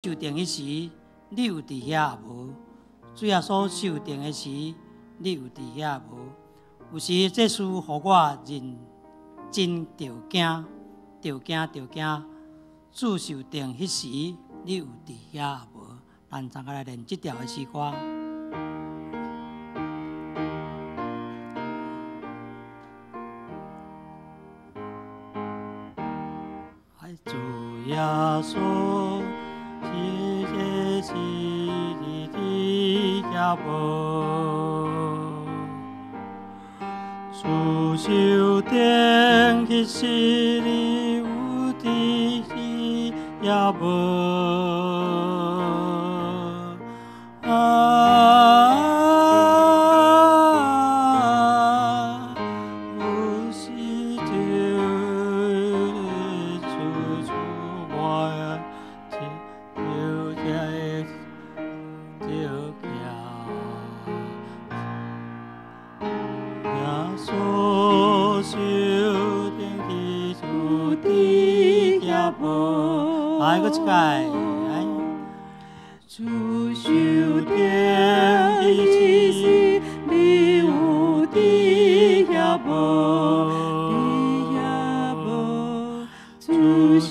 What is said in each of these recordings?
受定迄时，你有伫遐无？水啊所受定的时，你有伫遐无？有时这事互我认真着惊，主受定迄时，你有伫遐无？咱暂个来练这条的诗歌。主耶稣，是这是你的遐无？主受定迄时，你有伫遐无？来，搁一届，来。主受定迄时，你有伫遐无？主受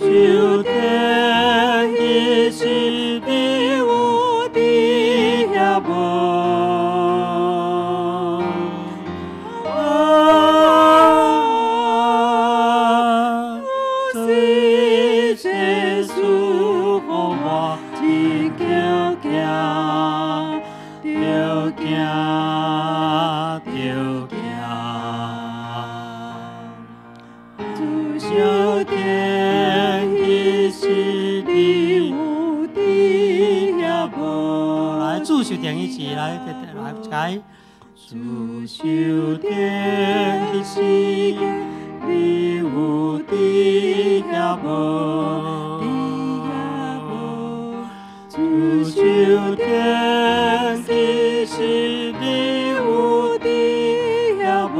定迄时，你有伫遐无？主受定迄时，来一解。主受定迄时，你有伫遐无？主受定迄时，你有伫遐无？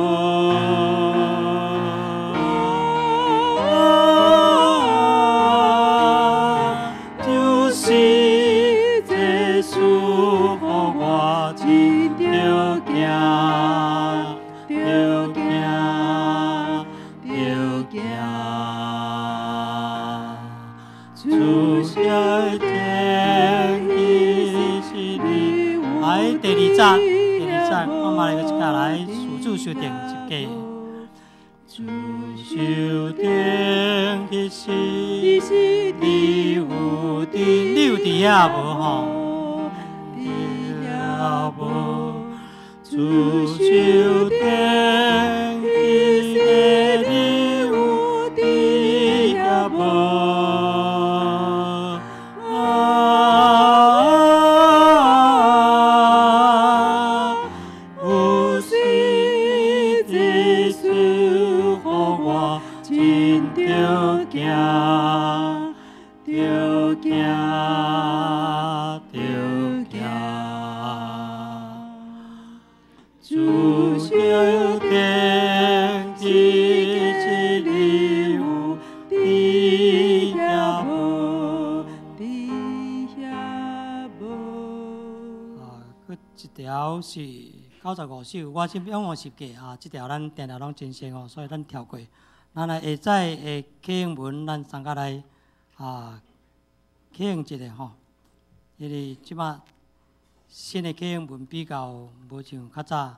第二章，我嘛来个一家来，主受定一家。主受定迄时，你有伫遐无吼？伫遐无？主受定迄时，你有伫遐无？是95首，我这仰望10个啊，这条咱定定拢真熟哦，所以咱跳过。咱来下载的启应文，咱参加来启应一下吼。因为即马新的启应文比较无像较早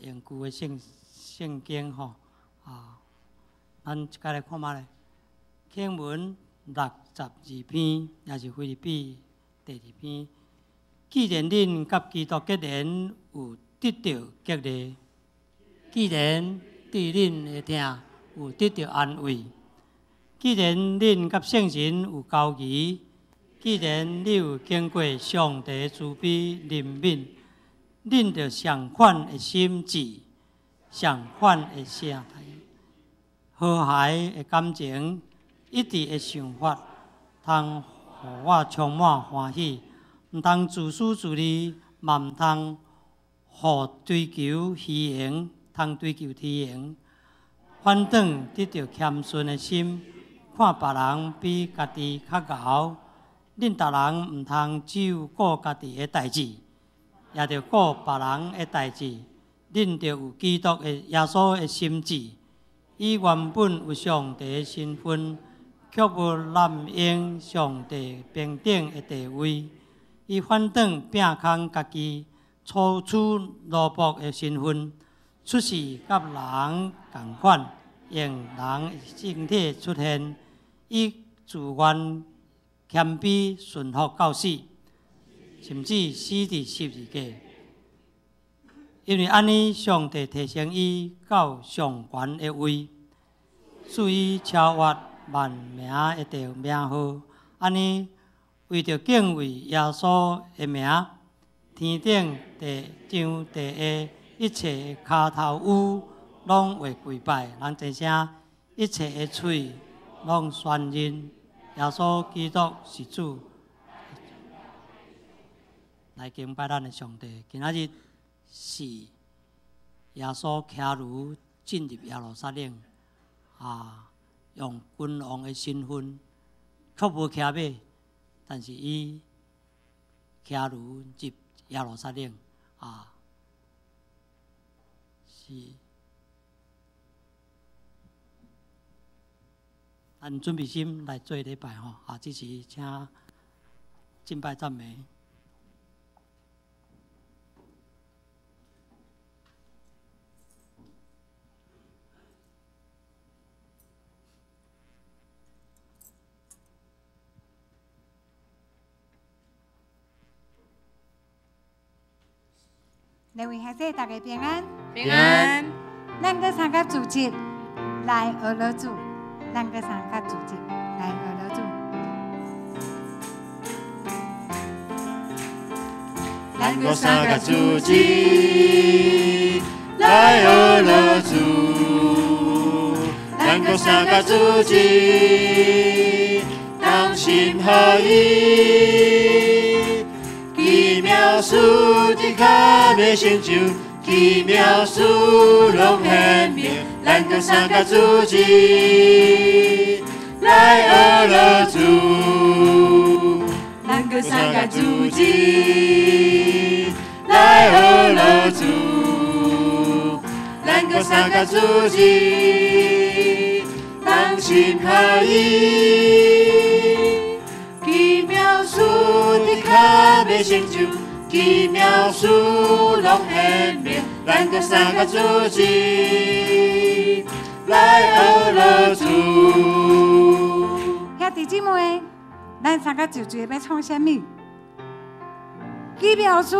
用旧的圣经吼咱一家来看觅咧。启应文62篇，也是腓立比第2篇。既然恁甲基督结连有得到激励，既然对恁的听有得到安慰，既然恁甲圣神有交谊，既然你有经过上帝慈悲怜悯，恁着相款的心志，相款的声态，和谐的感情，一致的想法，通互我充满欢喜。毋通自私自利，嘛毋通互追求虚荣，通追求天荣。反倒得到谦逊的心，看别人比家己较敖，恁逐人毋通只有顾家己的代志，也着顾别人的代志。恁着有基督的耶稣的心志，以原本有上帝的身份，却无滥用上帝平等的地位，伊反倒摒空家己初取奴仆的身份，出世甲人共款，用人的身体出现，以自愿谦卑顺服到死，甚至死伫十字架。因为安尼，上帝提升伊到上悬的位，使伊超越万名的名号。安尼，为着敬畏耶稣的名，天顶、地上、地下一切的骹头有，拢会跪拜。人一声，一切的嘴拢宣认耶稣基督是主。来敬拜咱的上帝。今仔日是耶稣骑驴进入耶路撒冷，用君王的身份，却无骑马，但是伊骑驴入耶路撒冷，是。咱准备心来做礼拜吼，这时请敬拜赞美。两位兄弟，大家平安。平安。咱搁参加主节来学老主，咱搁参加主节来学老主。咱搁参加主节来学老主，咱搁参加主节同心合意。奇妙事伫脚要成就，奇妙事拢显明。咱搁参加主节来学老主，咱搁参加主节来学老主，咱搁参加主节同心合意。奇妙事伫脚要成就，奇妙事拢显明。咱搁参加主节来学老主。兄弟姊妹，咱参加主节要创啥物？奇妙事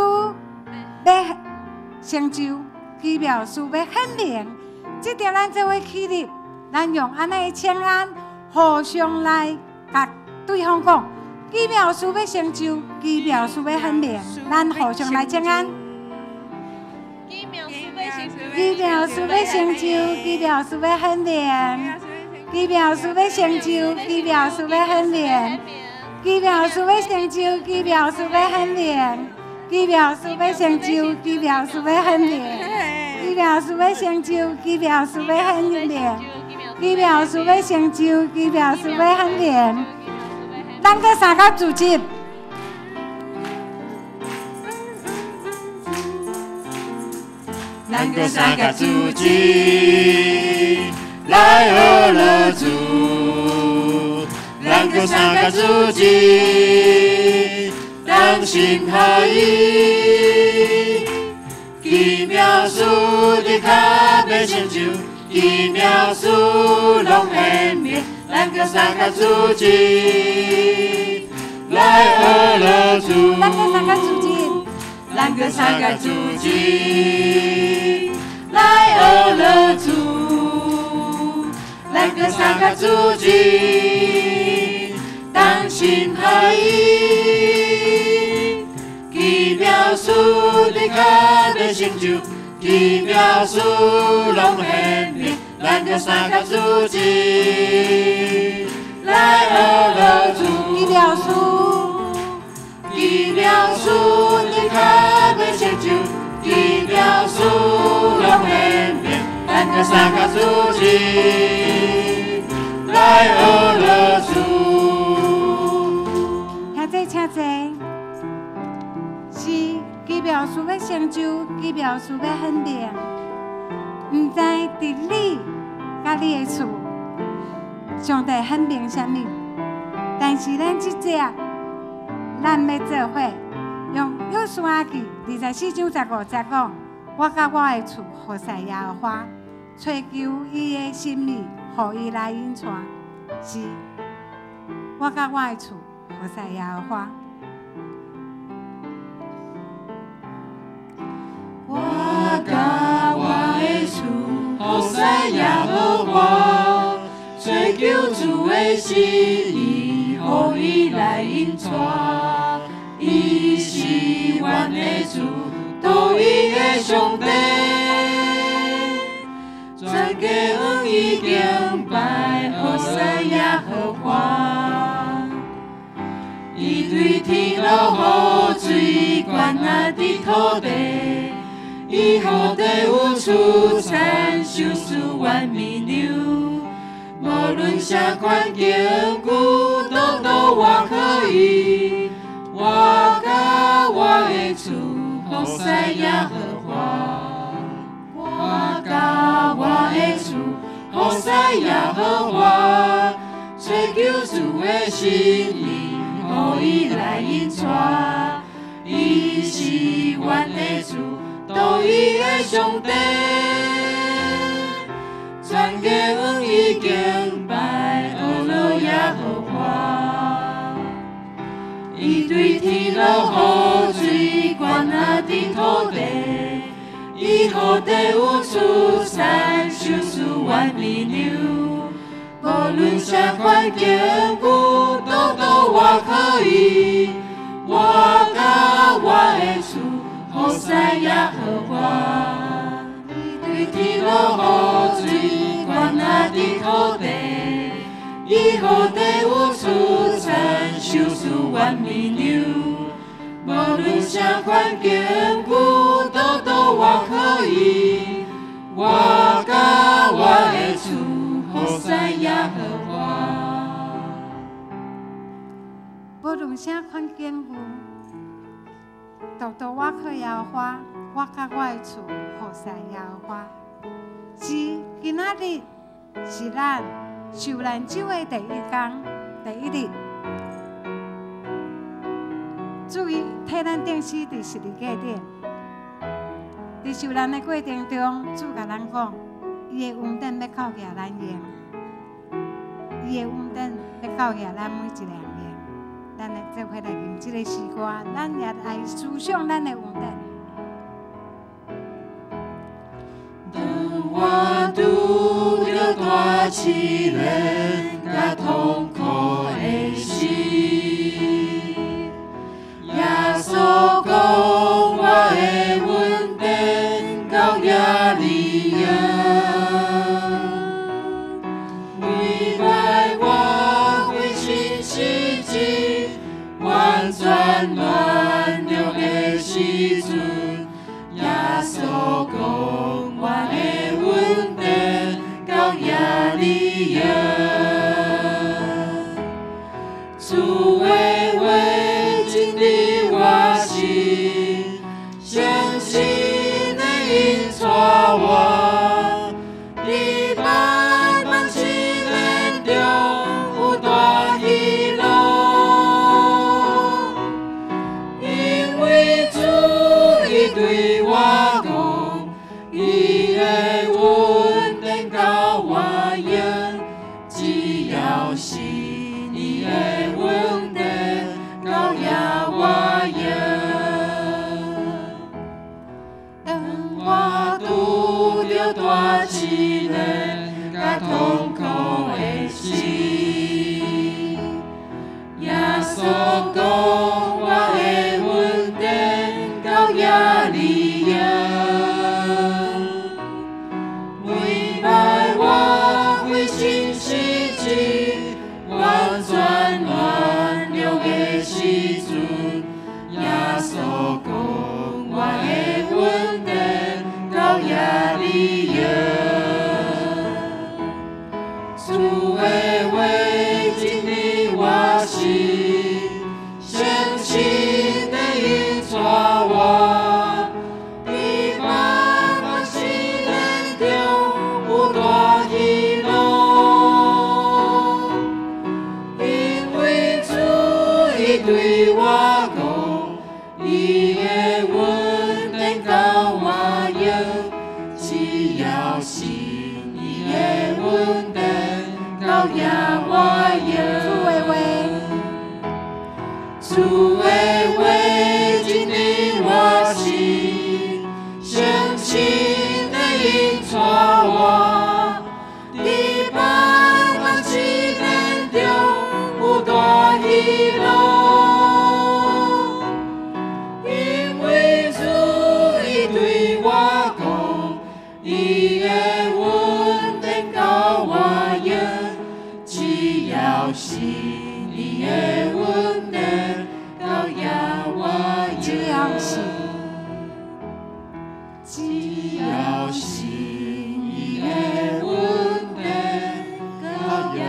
要成就，奇妙事要显明。这条咱做伙起立，咱用安尼的请安，互相来甲对方讲。奇妙事要成就，奇妙事要显明，咱互相来请安。奇妙事要成就，奇妙事要成就，奇妙事要显明。奇妙事要成就，奇妙事要显明。奇妙事要成就，奇妙事要显明。奇妙事要成就，奇妙事要显明。奇妙事要成就，奇妙事要显明。奇妙事要成就，奇妙事要显明。咱搁三个主节，咱搁三个主节来学老主，咱搁三个主节同心合意。奇妙事伫脚要成就，奇妙事拢显明。咱搁三个主节来学老主，咱搁三个主节，咱搁三个主节来学老主，咱搁三个主节同心合意。奇妙事伫脚要成就，奇妙事拢显明。咱搁三个主节来学老主，奇妙事，奇妙事伫脚要成就，奇妙事拢显明。咱搁三个主节来学老主。兄弟坐请坐。是奇妙事要成就，奇妙事要显明。毋知伫你甲你的厝，上帝显明啥物？但是咱即只，咱要做伙，用约书亚记24章15节讲：我甲我的厝服侍耶和华，追求伊的心意，互伊来引带。是，我甲我的厝服侍耶和华。我甲我的厝服侍耶和华，追求主的心意，互伊来引带。伊是阮的主，独一的上帝，全家恩义敬拜，服侍耶和华。伊对天落雨水，管那伫土地。伊予地有出产，收束万米牛。无论啥款境遇，都我可以。我甲我的厝服侍耶和华。我甲我的厝服侍耶和华。追求主的心意，互伊来引带。伊是阮的主。独一的上帝，全家恩义敬拜，阿罗耶和华。伊对天落雨水，管那伫土地。伊予地有出产，收束万米牛。无论啥款境遇，都我可以。我甲我的厝。服侍耶和华，伊对天落雨水，管那伫土地。伊予地有出产，收束万米牛。无论啥款境遇，都我可以。我甲我的厝服侍耶和华。无论啥款境遇。独我靠耶和华，我甲我的厝服侍耶和华。是今仔日是咱受难周的第一天，第一日。主伊替咱定死伫十字架顶，伫受难的过程中，主甲咱讲，伊的恩典要教育咱用，伊的恩典要教育咱每一个人。咱来做伙来用这个诗歌，咱也来思想咱的恩典。当我拄着大试炼甲痛苦的心，耶稣讲我的恩典到耶利亚，每摆我为心死志。完全暖流的时阵，耶稣讲我的恩典到耶利亚。主的话进入我心，相信的引带我，伫漫漫试炼中有大喜乐。对我讲，伊的恩典到我用，只要是伊的恩典到也我用。当我拄着大试炼甲痛苦的心，耶稣讲我的恩典。耶利亚，每摆我为心死志，完全暖流的时阵，耶稣讲我的恩典到耶利亚。主的话进入我心，相对我讲，伊的稳定到我用，只要信伊的稳定到也我用。主的话进入我心，相信的引带我，伫百万之人中有大喜乐。因为主伊对我讲，伊的稳定到我用，只要信伊的稳定。只要信，只要信伊的稳定，到也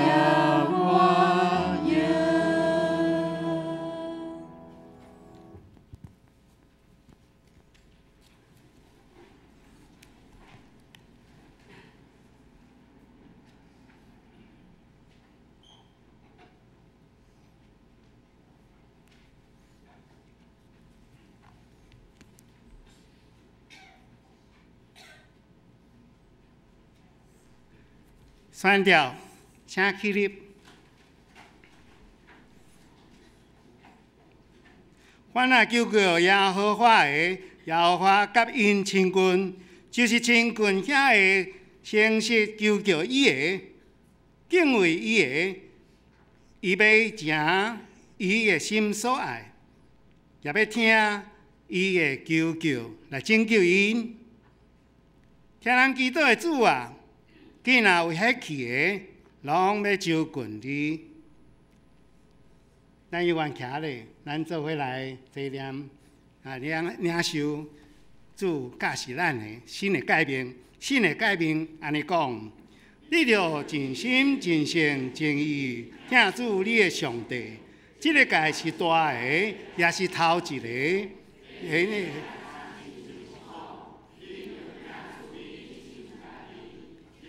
我用。选调，请起立。凡那求告耶和华的，耶和华甲因亲近，就是亲近遐个诚实求告伊个，敬畏伊个，伊要诚伊个心所爱，也要听伊个求救来拯救因。听咱祈祷的主啊！既然有遐去的，拢要招近你。咱永远徛咧，咱做伙来纪念领受主教示咱的新的改变。新的改变安尼讲，你着尽心、尽性、尽意听主你的上帝。这个界是大个，也是头一个。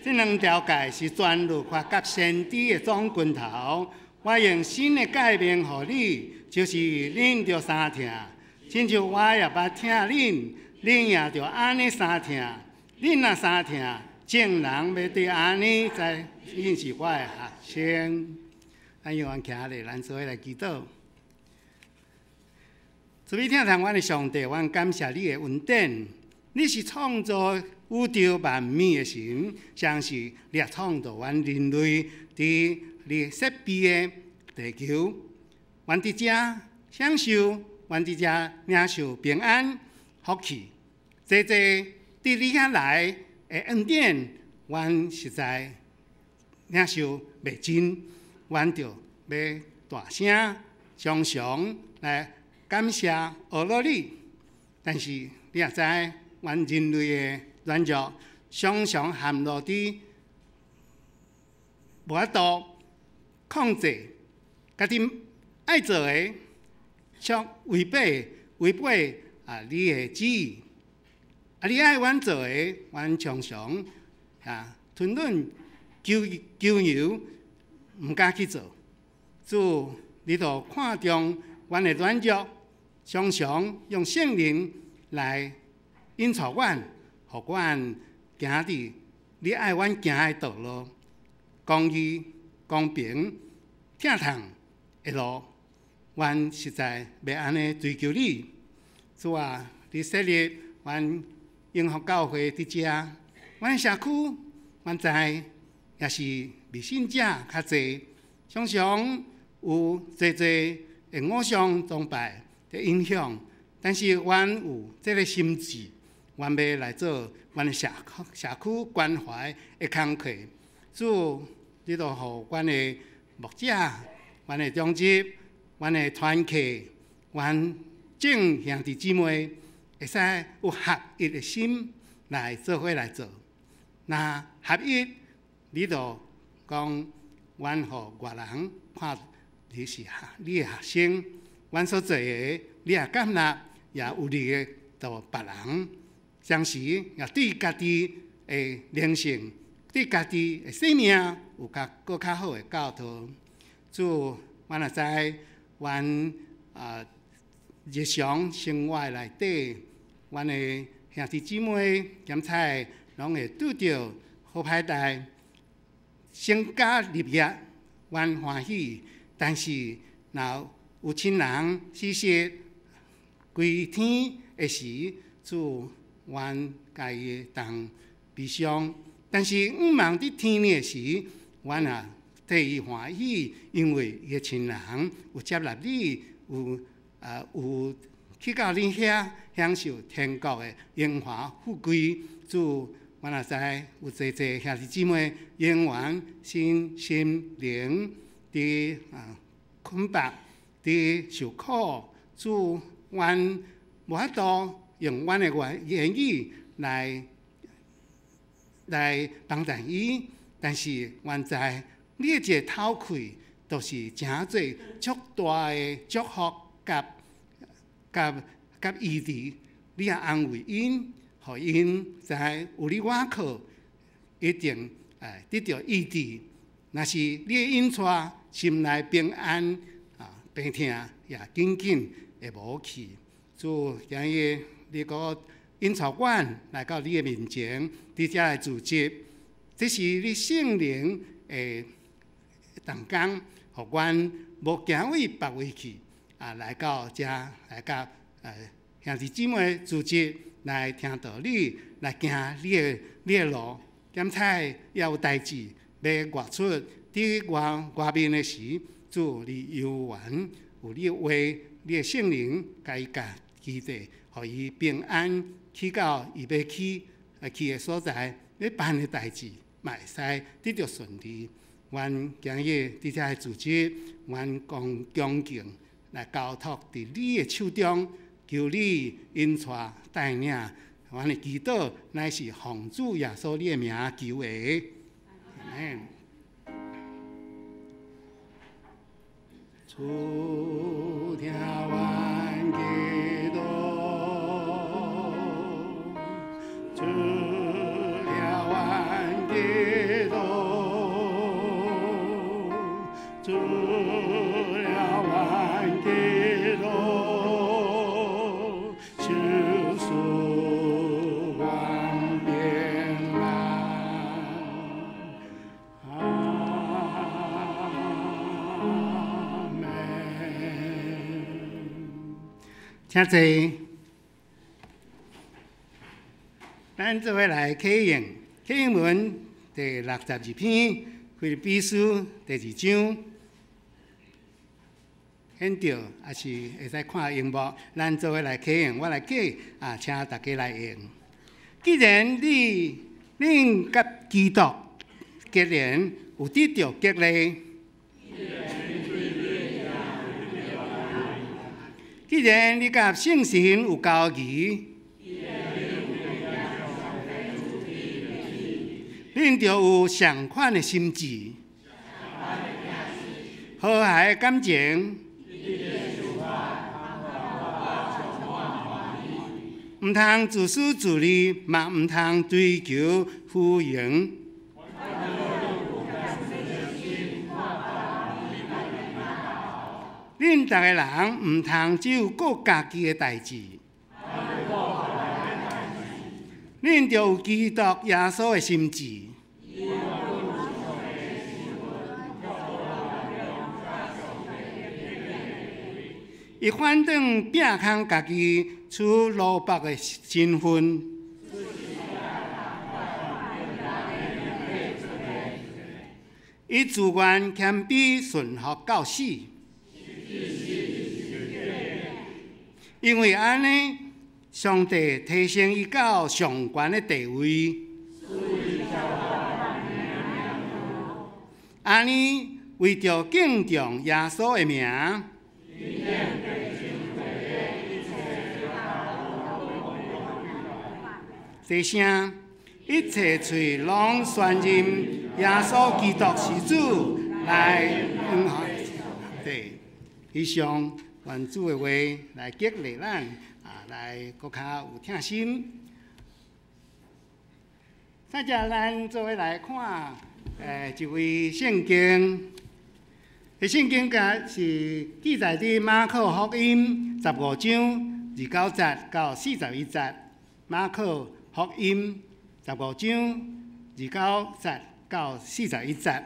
这两条界是全律法甲先知的总拳头。我用新的改变予你，就是恁着三听，亲像我也捌听恁，恁也着安尼三听。恁若三听，众人要对安尼才认识我的学生。咱永远徛咧，咱做伙来祈祷。主要听从阮的上帝，阮感谢你的恩典。你是创造宇宙万物的神，像是你也创造阮人类伫你设备的地球。阮伫遮享受，阮伫遮领受平安福气。这伫你遐来的恩典，阮实在领受袂尽，阮着要大声常常来感谢学了你。但是你也知，阮人类的软弱常常陷落伫无法度控制，家己爱做的，却违背你的旨意。你爱阮做的，阮常常吞忍求由，毋敢去做。主，你着看重阮的软弱，常常用圣灵来引导阮，互阮行伫你爱阮行的道路，公义、公平、正统的路。阮实在要安尼追求你。主啊，你设立阮永福教会伫遮，阮社区，阮知也是未信者较侪，常常有侪的偶像崇拜的影响。但是阮有这个心志，阮要来做阮的社区关怀的工课。主，你着互阮的牧者、阮的长执、阮的团契、阮众兄弟姊妹，会使有合一的心来做伙来做。那合一，你着讲，阮互外人看你是你的学生，阮所做的你也感纳，也有利的到别人。同时也对家己的灵性、对家己的生命有更较好的教导。主，阮也知，阮日常生活内底，阮的兄弟姊妹兼菜拢会拄着好歹代，成家立业，阮欢喜。但是若有亲人逝世归天的时，主阮家己当悲伤。但是毋茫伫天的时，阮也替伊欢喜，因为伊的亲人有接纳你，有去到你遐享受天国的荣华富贵。主，阮也知有济济兄弟姊妹永远心灵伫困迫，伫受苦。主，阮无法度用阮的言语来帮助伊，但是阮知你的一个头开，就是真侪足大的祝福甲医治。你也安慰因，互因知有你倚靠，一定得到医治。若是你的引带，心内平安病痛也紧紧会无去。主，今日你个引导阮来到你的面前，伫遮来自责，这是你圣灵的动工，互阮无行为别位去来到遮，来到兄弟姊妹自责，来听道理，来行你的路。兼且也有代志要外出，伫外面的时，主你有缘，有你的话，你的圣灵甲伊甲基地，互伊平安去到伊要去的所在，要办的代志，嘛会使得到顺利。阮今日伫遮自责，阮恭敬来交托伫你的手中，求你引带领。阮的祈祷乃是奉主耶稣你的名求的。阿门。主听阮祈祷，主听阮祈祷，主听阮祈祷。请坐，咱做伙来启应启应文第62篇，腓立比书第2章。显着也是会使看荧幕，咱做伙来启应，我来记请大家来应。既然恁甲基督结连有得到激励。既然你甲圣神有交谊，恁就有相款的心志，和谐的感情，毋通自私自利，嘛毋通追求浮盈。恁逐个人毋通只有顾家己的代志，恁就有基督耶稣的心志。伊反正拼空家己处奴仆的身份，伊自愿谦卑顺服到死。因为安尼，上帝提升伊到上悬的地位。安尼，为着敬重耶稣的名，第声一切嘴拢宣认耶稣基督是主，来对，以上。愿主的话来激励咱，来更较有听心。再者，咱做伙来看，一位圣经，圣经是记载伫马可福音15章29节到41节，马可福音15章29节到41节。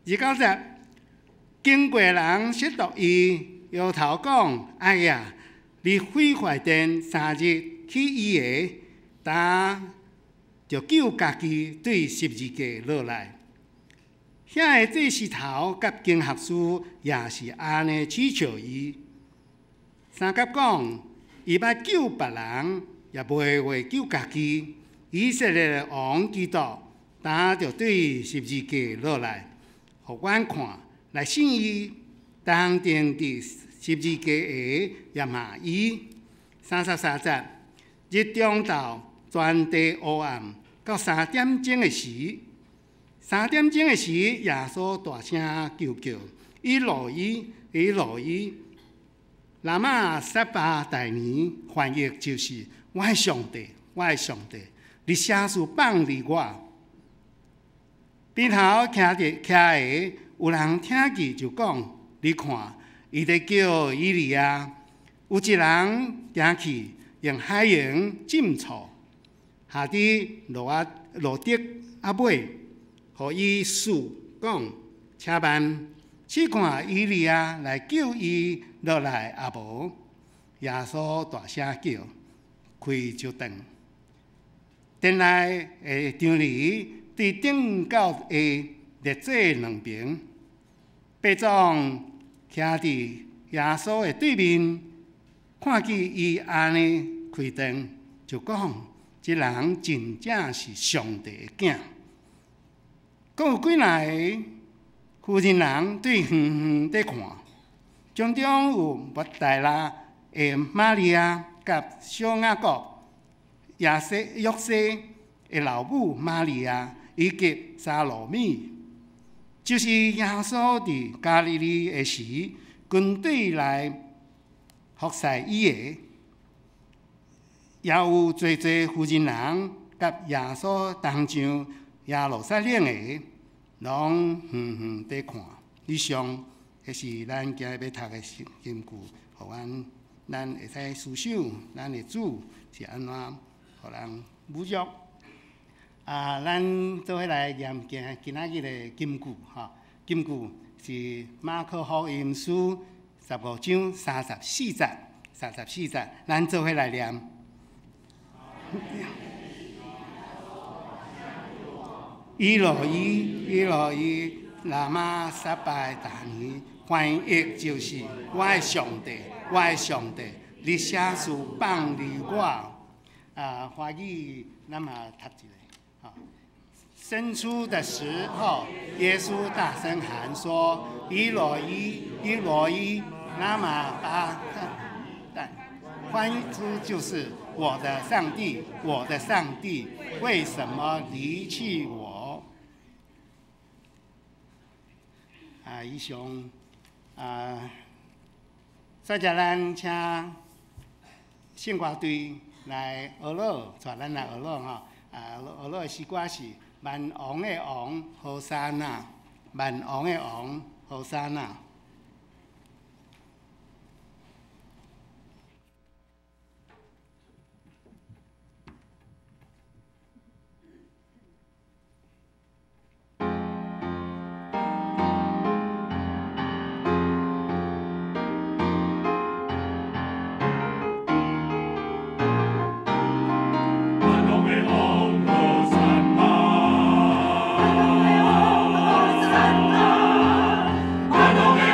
29节，经过人亵渎伊，摇头讲：“哎呀，你毁坏殿3日去以下，但就救家己对十字架落来。”遐个祭司头甲经学士也是安尼取笑伊。三甲讲，伊捌救别人，也袂为救家己。以色列王基督，但就对十字架落来，互阮看，来信伊，当定伫十字架下也骂伊。33节，日中昼，全地黑暗，到3点钟的时。3点钟的时，耶稣大声求叫：“以罗伊，以罗伊，拉玛撒巴大尼。”翻译就是“我的上帝，我的上帝，你啥时放离我？”边头徛的有人听见就讲：“你看，伊在叫以利亚。”有一人行去，用海盐浸醋，下伫路德尾。互伊诉讲，请问试看以利亚来救伊落来啊无？耶稣大声叫，开就灯。殿内的张离伫顶角下列坐2边，百姓徛伫耶稣的对面，看见伊安尼开灯，就讲：这人真正是上帝的囝。阁有几若个负责人对远远地看，中中有抹大拉的玛利亚，甲小雅各、约瑟的老母玛利亚，以及撒罗米，就是耶稣伫加利利的时，军队来服侍伊的，也有侪侪负责人甲耶稣同上耶路撒冷的。拢远远地看，以上迄是咱今日要读的经句，互咱会使思想，咱的主是安怎互人侮辱。咱做伙来念今仔日的经句哈。经句是马可福音书15章34节，34节，咱做伙来念。以罗伊，以罗伊，拉玛撒巴大尼，翻译就是我的上帝，我的上帝，你啥时放离我？华语咱嘛读一下。伸出的时候，耶稣大声喊说：“以罗伊，以罗伊，拉玛巴但翻译出就是我的上帝，我的上帝，为什么离弃我？”以上再者咱请圣歌队来学乐，带咱来学乐吼。学乐的诗歌是万王的王，何沙那，万王的王，何沙那。万王的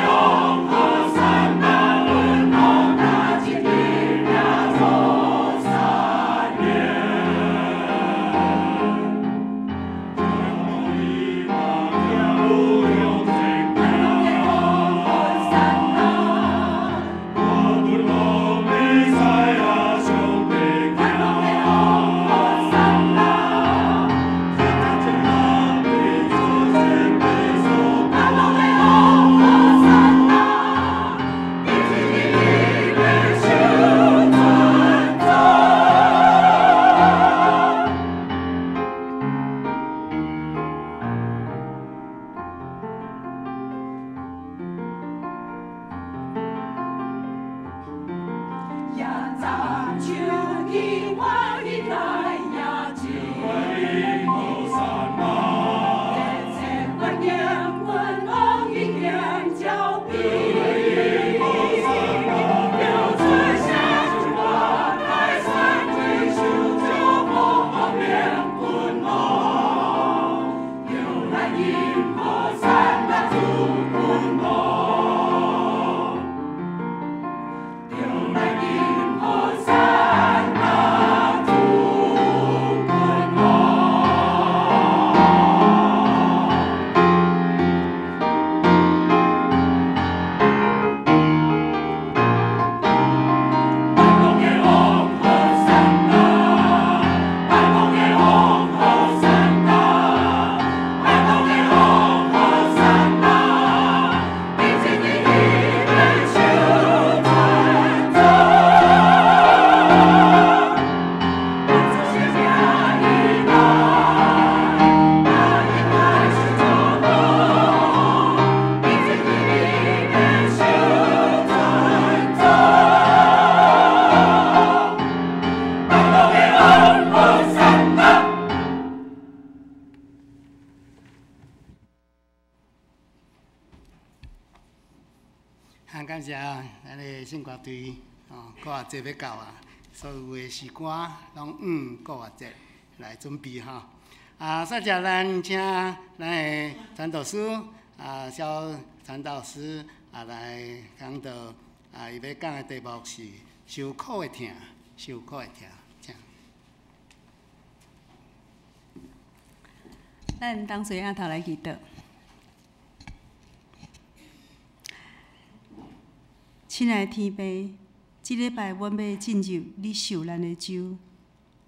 感谢咱的圣歌队国乐节要到啊，所有的诗歌拢国乐节来准备哈。接着咱请咱的传道师肖传道师来讲到伊要讲的题目是受苦的疼，受苦的疼，请。咱同齐仰头来祈祷。亲爱的天父，即礼拜阮要进入你受难的周，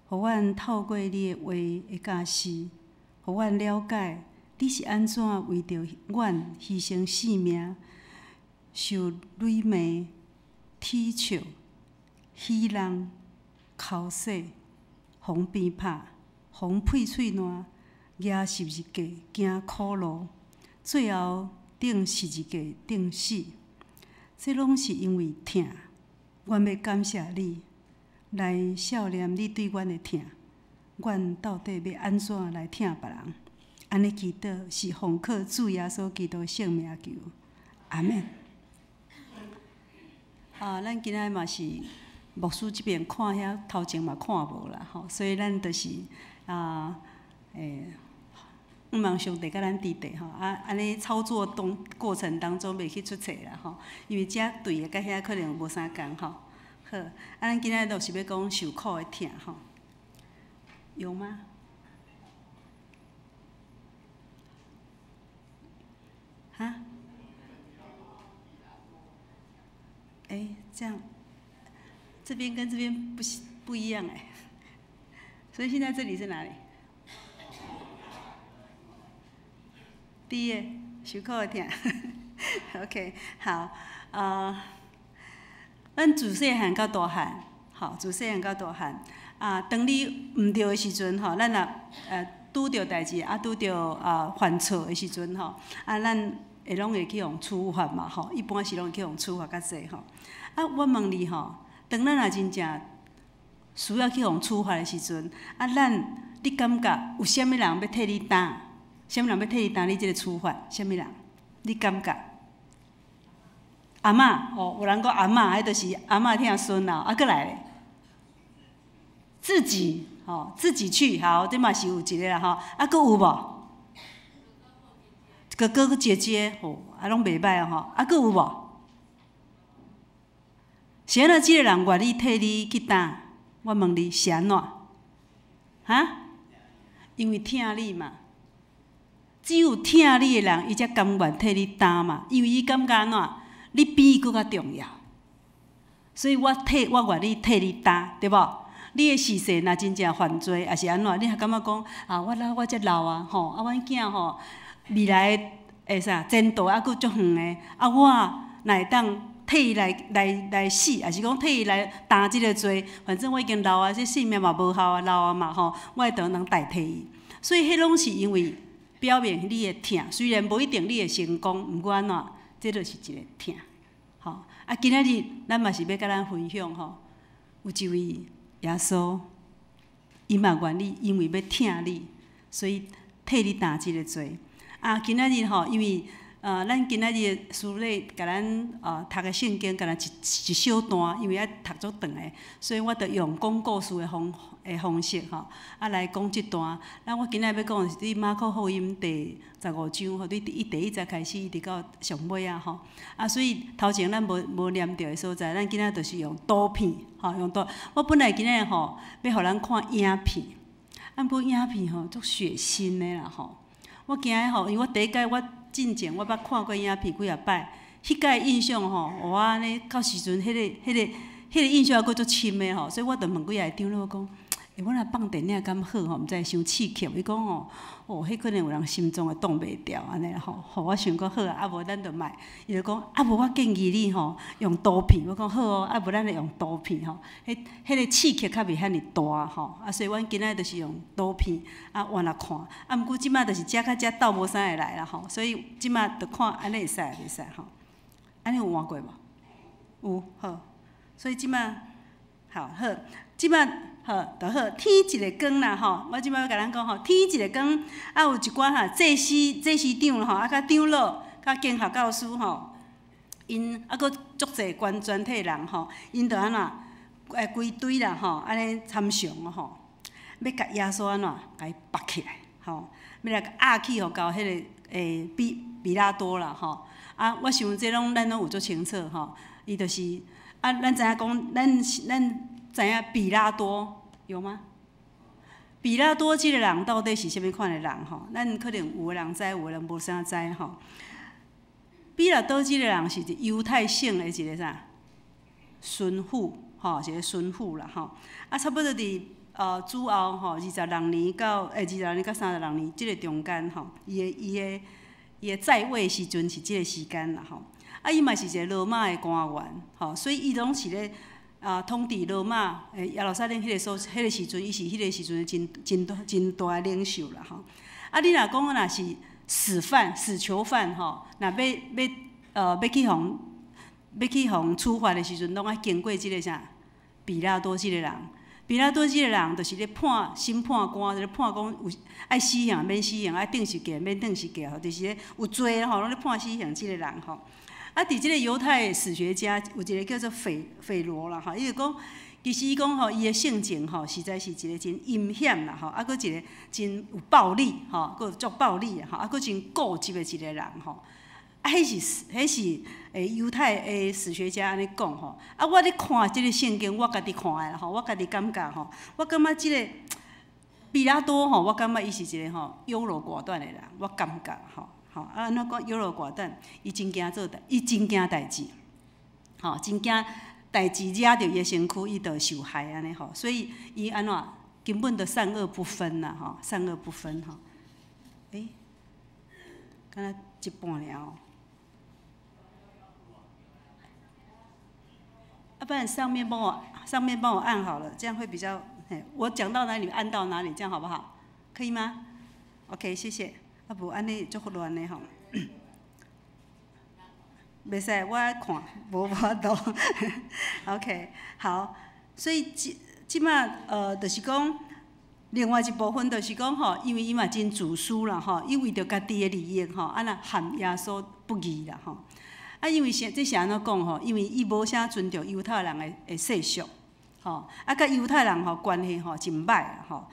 互阮透过你的话的教示，互阮了解你是安怎为着阮牺牲性命，受累骂、踢笑、戏弄、哭洗、互鞭拍、互配喙烂、举十字架惊苦路，最后顶十字架顶死。这拢是因为疼，阮要感谢你，来孝念你对阮的疼。阮到底要安怎来疼别人？安尼祈祷是奉靠主耶稣基督圣名求，阿门。咱今仔嘛是牧师这边看遐头前嘛看无啦吼，所以咱就是毋望上帝甲咱伫地吼，安尼操作过程当中袂去出错啦吼，因为遮对个甲遐可能无啥共吼。好，咱今仔就是要讲受苦的疼吼，有吗？哈？这样，这边跟这边不一样所以现在这里是哪里？第一个受苦的疼，OK， 好，咱自细汉到大汉，吼，自细汉到大汉，当你毋对的时阵，吼，咱若拄着代志，拄着犯错的时阵，吼，咱会拢会去用处罚嘛，吼，一般是拢会去用处罚较济，吼。我问你吼，当咱若真正需要去用处罚的时阵，你感觉有啥物人要替你担？啥物人要替你担你即个处罚？啥物人？你感觉？阿嬷有人讲阿嬷，迄就是阿嬷疼孙啦，搁来咧，自己自己去，好，这嘛是有一个啦吼，搁有无？哥哥姐姐拢袂歹吼，搁有无？是安怎即个人愿意替你去担？我问你是安怎？哈？因为疼你嘛。只有疼你的人，伊才甘愿替你担嘛，因为伊感觉安怎？你比伊搁较重要，所以我愿意替你担，对无？你的事实若真正犯罪，也是安怎？你还感觉讲我遮老吼，阮囝吼未来会啥前途搁足远的，我若会当替伊来死，也是讲替伊来担即个罪，反正我已经老这性命嘛无效老嘛吼，我会当能代替伊，所以迄拢是因为。表明你的疼，虽然无一定你会成功，毋过安怎，这就是一个疼。吼，今仔日咱嘛是要甲咱分享吼，有一位耶稣，伊嘛愿意，因为要疼你，所以替你担即个罪。今仔日吼，因为咱今仔日师咧，甲咱读个圣经，甲咱一小段，因为要读足长个，所以我着用讲故事的方式吼，来讲即段。我今仔要讲是伫马可福音第15章吼，第一节开始，一直到上尾啊吼。所以头前咱无念着的所在，咱今仔着是用图片吼，用图。我本来今仔吼要互咱看影片，不过影片吼足血腥的啦吼。我惊吼，因为我第一届我进前我捌看过影片几啊摆，迄届印象吼，我安尼到时阵迄个印象还佫足深的吼，所以我着问几个长老讲，我若放电影敢好吼，毋知伤刺激。伊讲吼，迄可能有人心脏会挡袂牢安尼吼，我想讲好啊，无咱着卖。伊就讲无我建议你吼用图片，我讲好哦，无咱就用图片吼，迄个刺激较袂遐尼大吼，所以阮今仔就是用图片换来看。毋过即摆就是食较食斗无啥会来啦吼，所以即摆着看安尼会使袂使吼？安尼有换过无？有好，所以即摆好，即摆。好，就好。天一个光啦吼，我即摆要甲咱讲吼，天一个光，有一寡祭司长吼，甲长老，甲经学教师吼，因佫足侪官全体人吼，因着安怎规堆啦吼，安尼参详吼，要甲耶稣安怎甲伊绑起来吼，要来押去互到迄个比拉多啦吼。我想这咱拢有足清楚吼，伊就是咱知影讲，咱。知影比拉多有吗？比拉多即个人到底是啥物款的人吼？咱可能有个人知，有个人无啥知吼。比拉多即个人是一犹太省的一个啥巡抚吼，一个巡抚啦吼。差不多伫主后吼26年到26年到36年即个中间吼，伊的在位时阵是即个时间啦吼。伊嘛是一个罗马的官员吼，所以伊拢是咧。统治罗马耶路撒冷迄个时阵，伊是迄个时阵真大的领袖啦吼。你若讲若是死囚犯吼，若要去互处罚的时阵，拢爱经过即个啥比拉多即个人。比拉多即个人，就是咧审判官，咧判讲有爱死刑免死刑，爱定时刑免定时刑，吼，就是咧有罪吼，拢咧判死刑即个人吼。伫即个犹太史学家有一个叫做斐罗啦吼，伊就讲，其实伊讲吼，伊的性情吼，实在是一个真阴险啦吼，佫一个真有暴力吼，佫有足暴力吼，佫真固执的一个人吼。迄是犹太的史学家安尼讲吼。我咧看即个圣经，我家己看的啦吼，我家己感觉吼，我感觉即个比拉多吼，我感觉伊是一个吼优柔寡断的人，我感觉吼。安怎讲优柔寡断？伊真惊伊真惊代志，真惊代志惹着伊的身躯，伊就受害安尼吼。所以伊安怎根本就善恶不分啦吼，善恶不分吼。敢若一半尔哦。不然上面帮我按好了，这样会比较。我讲到哪里按到哪里，这样好不好？可以吗 ？OK， 谢谢。无安尼足乱的吼，袂使我爱看，无法度。OK， 好，所以即摆就是讲，另外一部分就是讲吼，因为伊嘛真自私啦吼，伊为着家己的利益吼，那含耶稣不义啦吼。因为这是安怎讲吼？因为伊无啥尊重犹太人的习俗。吼，甲犹太人吼关系吼真歹啦吼，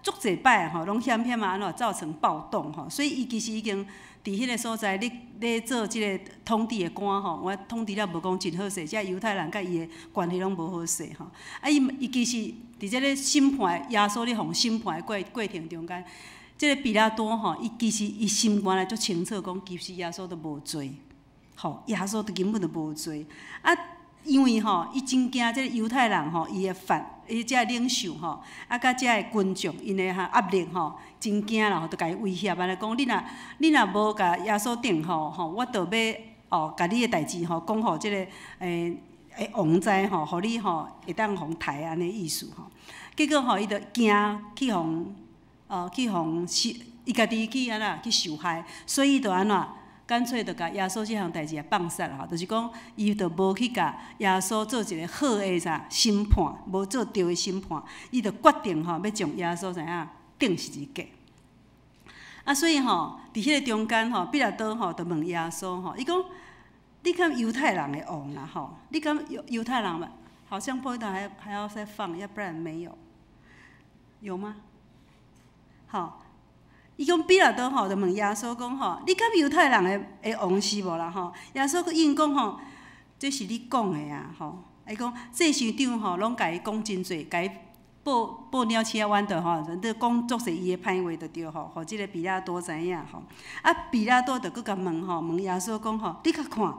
足侪摆吼，拢险安怎造成暴动吼，所以伊其实已经伫迄个所在咧做即个统治的官吼，我统治了无讲真好势，遮犹太人甲伊的关系拢无好势吼。伊其实伫即个审判耶稣咧互审判的过程中间，即个比拉多吼，伊其实伊心肝内足清楚讲，其实耶稣都无罪，吼，耶稣都根本就无罪因为吼，伊真惊即个犹太人吼，伊即个领袖吼，甲即个群众因的压力吼，真惊啦，就甲伊威胁安尼讲，你若无甲耶稣定吼，我就要甲你的代志吼，讲互即个王知吼，互你吼会当互杀安尼意思吼。结果吼，伊就惊去互伊家己去安怎去受害，所以就安怎干脆就甲耶稣即项代志也放煞啦吼，就是讲伊就无去甲耶稣做一个好的啥审判，无做对的审判，伊就决定吼要将耶稣怎样钉十字架。啊，所以吼，伫迄个中间吼，彼拉多吼就问耶稣吼，伊讲：你敢犹太人的王啦吼？你敢犹太人嘛？好像波导还要再放，要不然没有，有吗？好。伊讲彼拉多吼，就问耶稣讲吼，你敢犹太人的王是无啦吼？耶稣佮应讲吼，这是你讲的啊吼。伊讲这市长吼，拢甲伊讲真侪，甲伊报鸟鼠仔弯的吼，人都讲足侪伊的歹话就对吼，互即个彼拉多知影吼。啊，彼拉多就佮甲问吼，问耶稣讲吼，你甲看，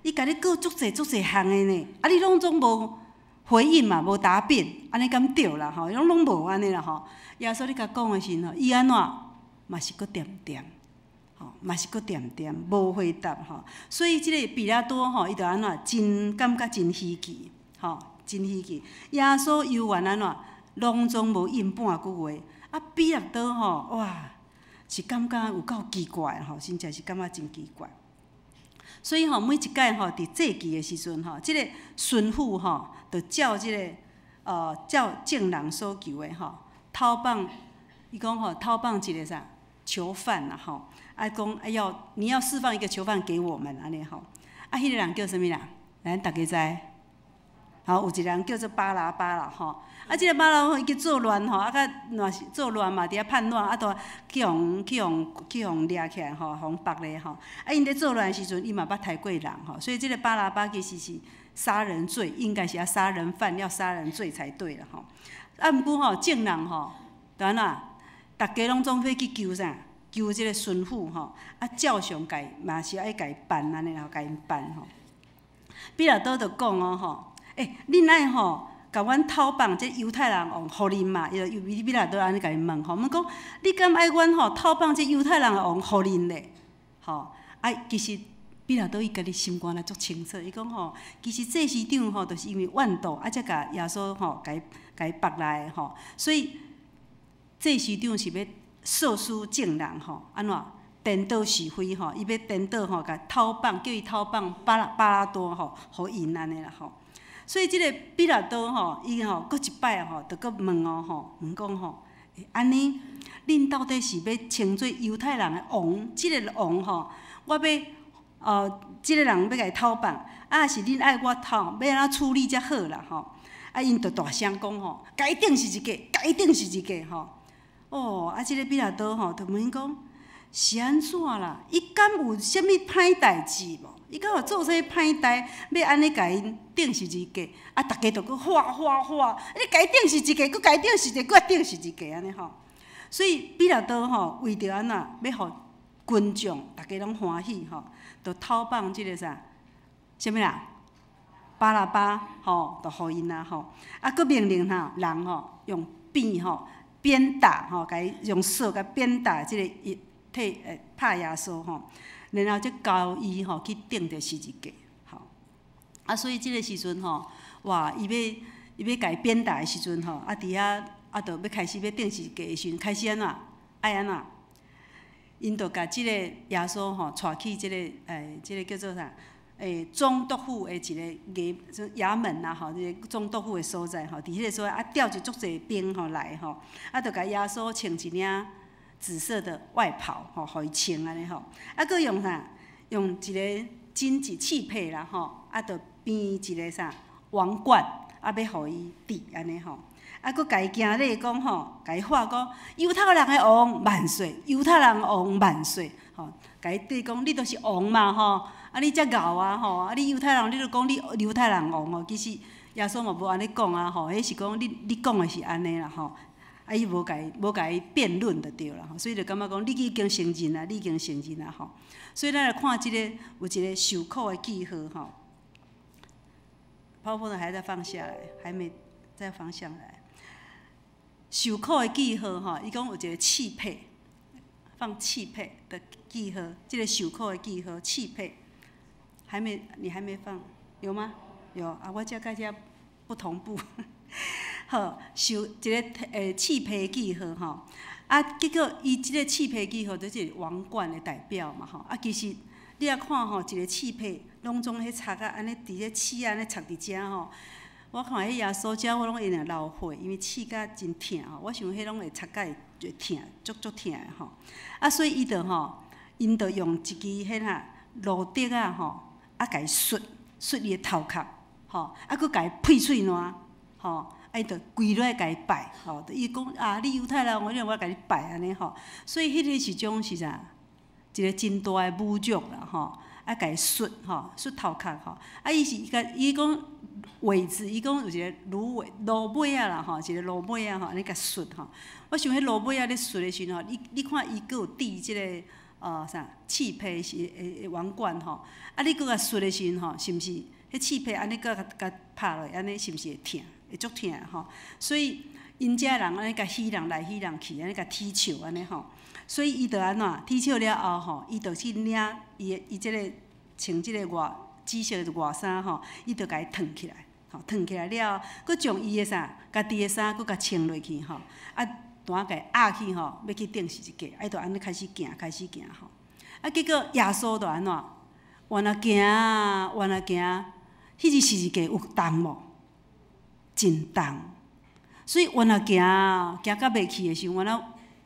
伊甲你讲足侪项的呢，啊你拢总无回应嘛，无答辩，安尼敢对啦吼？拢无安尼啦吼。耶稣你甲讲的时候，伊安怎？嘛是搁点，吼，嘛是搁点，无回答吼。所以即个彼拉多吼，伊就安怎真感觉真稀奇，吼，真稀奇。耶稣犹原安怎，拢总无应半句话。啊，彼拉多吼，哇，是感觉有够奇怪吼，真正是感觉真奇怪。所以吼，每一届吼，伫祭祀的时阵吼，即个巡抚吼，就照即个照证人所求的吼，偷放，伊讲吼，偷放一个啥？囚犯啦吼，啊讲你要释放一个囚犯给我们安尼吼，啊迄个人叫啥物人？咱大家知？好，有一个人叫做巴拉巴啦吼，啊即个巴拉伊去作乱吼，啊甲若是作乱嘛，伫遐叛乱，啊都去互掠起来吼，互绑咧吼，啊因咧作乱的时阵，伊嘛捌杀过人吼，所以即个巴拉巴其实是杀人罪，应该是要杀人犯，要杀人罪才对啦吼。啊毋过吼，证人吼，就安怎？大家拢总要去求啥？求即个巡抚吼，啊照常家嘛是爱家办安尼啦，家因办吼。彼拉多就讲哦吼，恁爱吼，甲阮偷放即犹太人王互恁嘛？又彼拉多安尼家因问吼，问讲你敢爱阮吼偷放即犹太人王互恁咧？吼，啊其实彼拉多伊家己心肝也足清楚，伊讲吼，其实祭司长吼，就是因为怨妒，啊才甲耶稣吼，甲伊绑来的吼，所以。祭司长是要诉诸证人吼，安怎颠倒是非吼？伊要颠倒吼，甲偷放，叫伊偷放巴拉多吼，互因安尼啦吼。所以即个彼拉多吼，伊吼搁一摆吼，就搁问吼，问讲吼，安尼恁到底是要称做犹太人的王？即个王吼，我要即个人要甲伊偷放，啊是恁爱我偷，要安怎处理才好啦吼？啊因就大声讲吼，甲伊钉十字架，甲伊钉十字架吼。哦，啊！即个彼拉多吼，就问伊讲是安怎啦？伊敢有啥物歹代志无？伊敢有做啥歹代，要安尼甲因钉十字架？啊！大家就搁哗，你甲伊钉十字架，搁甲伊钉十字架，搁钉十字架安尼吼。所以彼拉多吼，为着安怎要互群众大家拢欢喜吼，就偷放即个啥物啦？巴拉巴吼，就互因啦吼。啊，搁命令人吼用鞭吼。鞭打吼，甲伊用扫甲鞭打即个拍耶稣吼，然后则交伊吼去钉着十字架，吼。啊，所以即个时阵吼，哇，伊要甲伊鞭打的时阵吼，啊，伫遐啊，就要开始要钉十字架的时阵，开始安怎？爱安怎？因就甲即个耶稣吼带去即个即个叫做啥？总督府的一个衙门啦吼，即个总督府的所在吼，伫迄个所在啊，调一足侪兵吼来吼，啊，就甲耶稣穿一领紫色的外袍吼，互伊穿安尼吼，啊，佮用啥？用一个金子器配啦吼，啊，就编一个啥王冠，啊，要互伊戴安尼吼，啊，佮甲伊行礼讲吼，甲伊喊讲犹太人的王万岁，犹太人王万岁吼，甲伊对讲你就是王嘛吼。啊！你遮敖啊吼！啊！你犹太人，你著讲你犹太人王吼，其实耶稣嘛无安尼讲啊吼，迄是讲你讲的是安尼啦吼。啊，伊无甲伊辩论就对啦吼，所以就感觉讲你已经承认啦，你已经承认啦吼。所以咱来看即个有一个受苦的记号吼。PowerPoint还在放下来，还没再放上来。受苦的记号吼，伊讲有一个气配，放气配的记号，即个受苦的记号气配。你还没放，有吗？有啊，我遮甲遮不同步。好，受一个刺皮记号吼，啊，结果伊即个刺皮记号就是王冠的代表嘛吼，啊，其实你啊看吼，一个刺配拢总迄插啊，安尼伫咧刺啊，安尼插伫遮吼。我看迄耶稣遮，我拢会定流血，因为刺甲真疼吼。我想迄拢会插甲会疼，足疼的吼。啊，所以伊就吼，因就用一支迄芦笛啊吼，啊，甲伊捽伊的头壳，吼，啊，佫甲伊配喙烂，吼。啊，伊就跪落来甲伊拜，吼，伊讲啊，你犹太人，我甲你拜安尼吼，所以迄个是种是啥？一个真大诶侮辱啦，吼，啊，甲伊捽，吼，捽头壳，吼，啊，伊讲苇子，伊讲有一个芦苇啊啦，吼，一个芦苇啊，吼，安尼甲捽，吼，我想迄芦苇啊咧捽诶时阵吼，你看伊佫有滴即个啥刺配是诶王冠吼，啊，你佫甲捽诶时阵吼，是毋是？迄刺配安尼甲拍落，安尼是毋是会疼？会足疼吼。所以因遮人安尼甲戏人来戏人去，安尼甲踢笑安尼吼。所以伊就安怎踢笑了后吼，伊就去领伊即个穿即个紫色的外衫吼，伊就甲伊脱起来，吼脱起来了，佮将伊的啥家己的衫佮甲穿落去吼，啊，单甲伊压去吼，要去顶十字架，啊，伊就安尼开始行吼。啊，结果耶稣就安怎？往那行，迄日十字架有重无？真重。所以往那行到袂去的时候，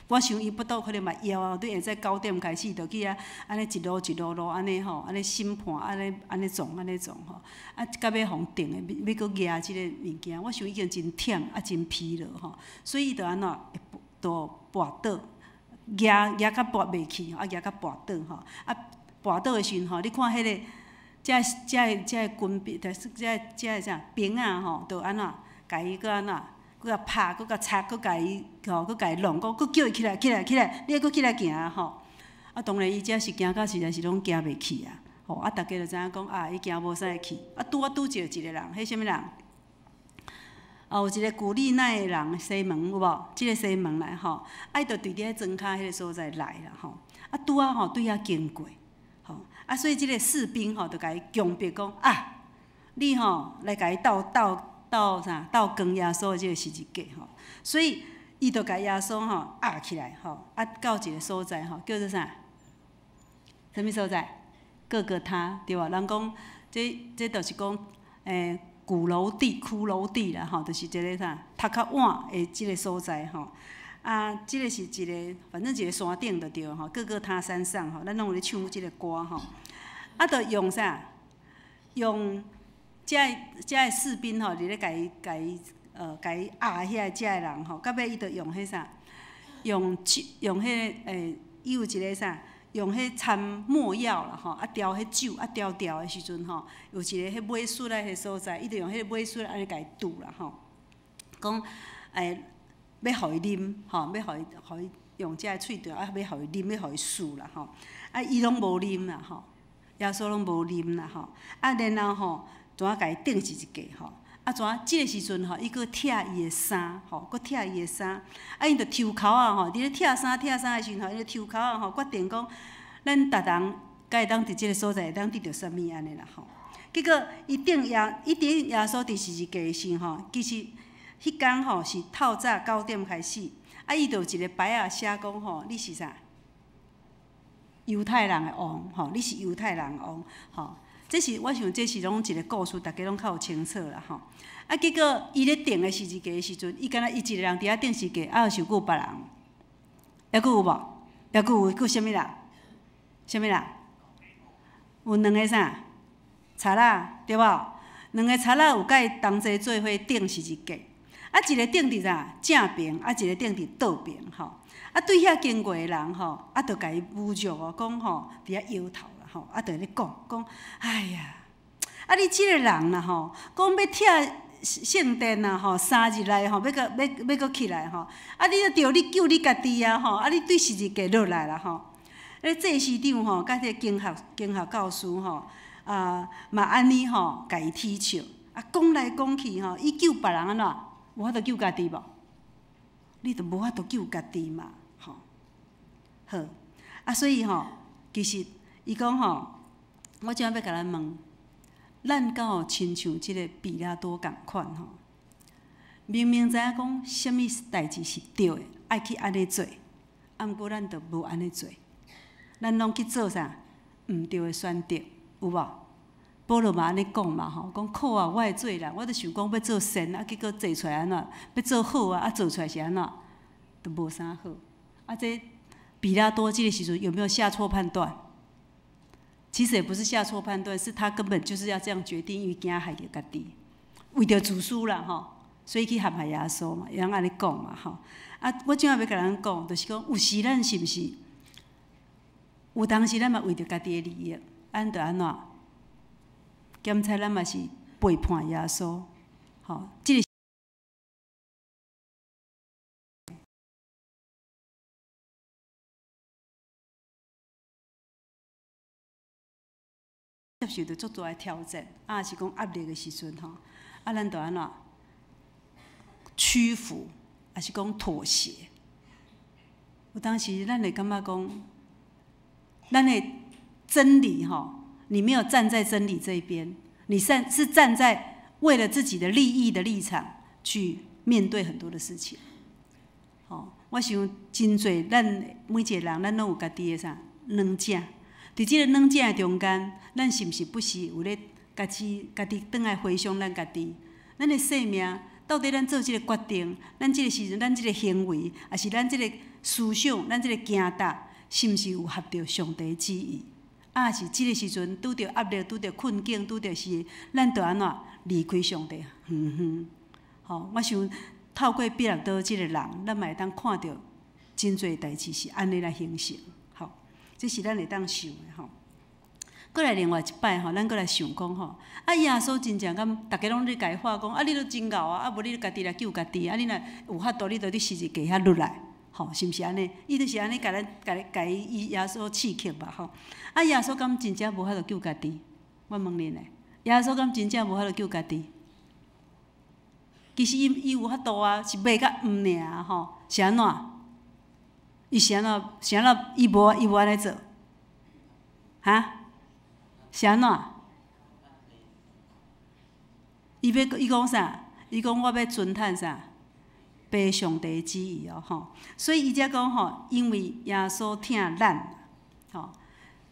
我想伊不倒可能嘛枵啊，对，下早9点开始就去啊，安尼一路安尼吼，安尼审判，安尼撞吼，啊，到尾互定的，要搁举即个物件，我想已经真忝啊，真疲劳吼，所以伊就安怎都跋倒，举到跋袂去吼，啊举到跋倒吼，啊跋倒的时阵吼，你看迄个。这个军兵，这啥兵啊吼，就安怎，甲伊搁安怎，搁甲拍，搁甲插，搁甲伊吼，搁甲伊弄，搁叫伊起来，你搁起来行吼。啊，当然伊遮是行到实在是拢行袂去啊。吼，啊，大家就知影讲啊，伊行无啥会去。啊，拄着一个人，迄什物人？有一个古利奈的人西门有无？即个西门来吼，啊，伊就对伫庄骹迄个所在来啦吼。啊，拄啊吼，对遐经过。啊，所以即个士兵吼，就甲伊强迫讲啊，你吼来甲伊斗光耶稣的即个十字架吼，所以伊就甲耶稣吼压起来吼，啊到一个所在吼，叫做啥？什物所在？各个他对吧？人讲这就是讲骷髅地啦吼，就是一个啥头壳碗的即个所在吼。啊，即个是一个，反正一个山顶就对吼，各个他山上吼，咱拢有咧唱即个歌吼。啊，着用啥？用遮个士兵吼，伫咧甲伊压遐遮个人吼，到尾伊着用迄啥？用迄伊有一个啥？用迄掺墨药啦吼，啊调迄酒啊调的时阵吼，有一个迄尾术啊迄所在，伊着用迄个尾术安尼甲伊堵啦吼，讲要互伊啉，吼，要互伊用遮个喙调，啊，要互伊啉，要互伊输啦，吼，啊，伊拢无啉啦，吼，耶稣拢无啉啦，吼，啊，然后吼，怎啊甲伊顶十字架，吼，啊，怎啊，即个时阵吼，伊搁拆伊的衫，吼，搁拆伊的衫，啊，因着抽口啊，吼，伫咧拆衫的时阵吼，伊着抽口啊，吼，决定讲，咱逐人该会当伫即个所在会当得到啥物安尼啦，吼，结果伊顶耶稣伫十字架的时吼，其实。迄天吼是透早9点开始，啊，伊就有一个牌仔写讲吼，你是啥？犹太人的王，吼，你是犹太人王，吼，我想这是拢一个故事，大家拢较有清楚啦，吼。啊，结果伊咧顶个十字架的时阵，伊敢若伊一个人伫遐顶十字架，啊，是有别人，还佫有无？还佫有啥物人？啥物人？有2个啥？贼仔对无？2个贼仔有甲伊同齐做伙顶十字架。啊，一个顶伫啥正边，啊，一个顶伫倒边吼。啊，对遐经过的人吼，啊，就甲伊侮辱哦，讲吼伫遐摇头啦吼，啊，就咧讲，哎呀，啊，你即个人啦吼，讲要拆圣殿啦吼，3日内吼，要搁起来吼，啊，你着你救你家己啊吼，啊，你对十字架落来啦吼。咧祭司长吼，甲迄个经学教师吼，嘛安尼吼，甲伊踢笑，啊，讲来讲去吼，伊救别人安怎？无法度救家己无？你着无法度救家己嘛，吼。好，啊，所以吼，其实伊讲吼，我今仔要甲咱问，咱敢有亲像即个比拉多共款吼？明明知影讲什物代志是对的，爱去安尼做，啊，毋过咱着无安尼做，咱拢去做啥？毋对的选择，有无？保罗嘛安尼讲嘛吼，讲靠啊，我会做人，我著想讲要做善，啊，结果做出来安怎？要做好啊，啊做出来是安怎？都无啥好。啊，这比拉多这个时阵有没有下错判断？其实也不是下错判断，是他根本就是要这样决定，因为惊害着家己，为着自私啦吼，所以去陷害耶稣嘛，会当安尼讲嘛吼。啊，我怎啊要甲人讲，就是讲有时咱是毋是？有当时咱嘛为着家己的利益，咱着安怎？检测咱嘛是背叛耶稣，吼，即个接受着足大的挑战，啊是讲压力的时阵吼，啊咱着安怎？屈服，还是讲妥协？有当时咱会感觉讲，咱的真理吼。你没有站在真理这一边，你是站在为了自己的利益的立场去面对很多的事情。哦，我想真侪咱每一个人，咱拢有家己的啥软正。伫即个软正的中间，咱是毋是不时有咧家己转来回想咱家己，咱的生命到底咱做即个决定，咱即个时阵，咱即个行为，还是咱即个思想，咱即个行达，是毋是有合着上帝的旨意？啊，是即个时阵拄着压力，拄着困境，拄着是，咱着安怎离开上帝？吼，我想透过比拉多即个人，咱嘛会当看到真侪代志是安尼来形成。吼，这是咱会当想的吼。过来另外一摆吼，咱过来想讲吼，啊耶稣真正敢大家拢咧解话讲，啊你都真敖啊，啊无你家己来救家己，啊你若有法度，你着伫时日加遐落来。吼，是毋是安尼？伊就是安尼，甲伊耶稣刺激吧，吼。啊，耶稣敢真正无法度救家己？我问恁咧，耶稣敢真正无法度救家己？其实伊有法度啊，是袂甲毋尔吼，是安怎？伊是安怎？伊无安尼做？哈？是安怎？伊讲啥？伊讲我要遵趁啥？被上帝旨意哦，吼，所以伊才讲吼，因为耶稣疼咱，吼，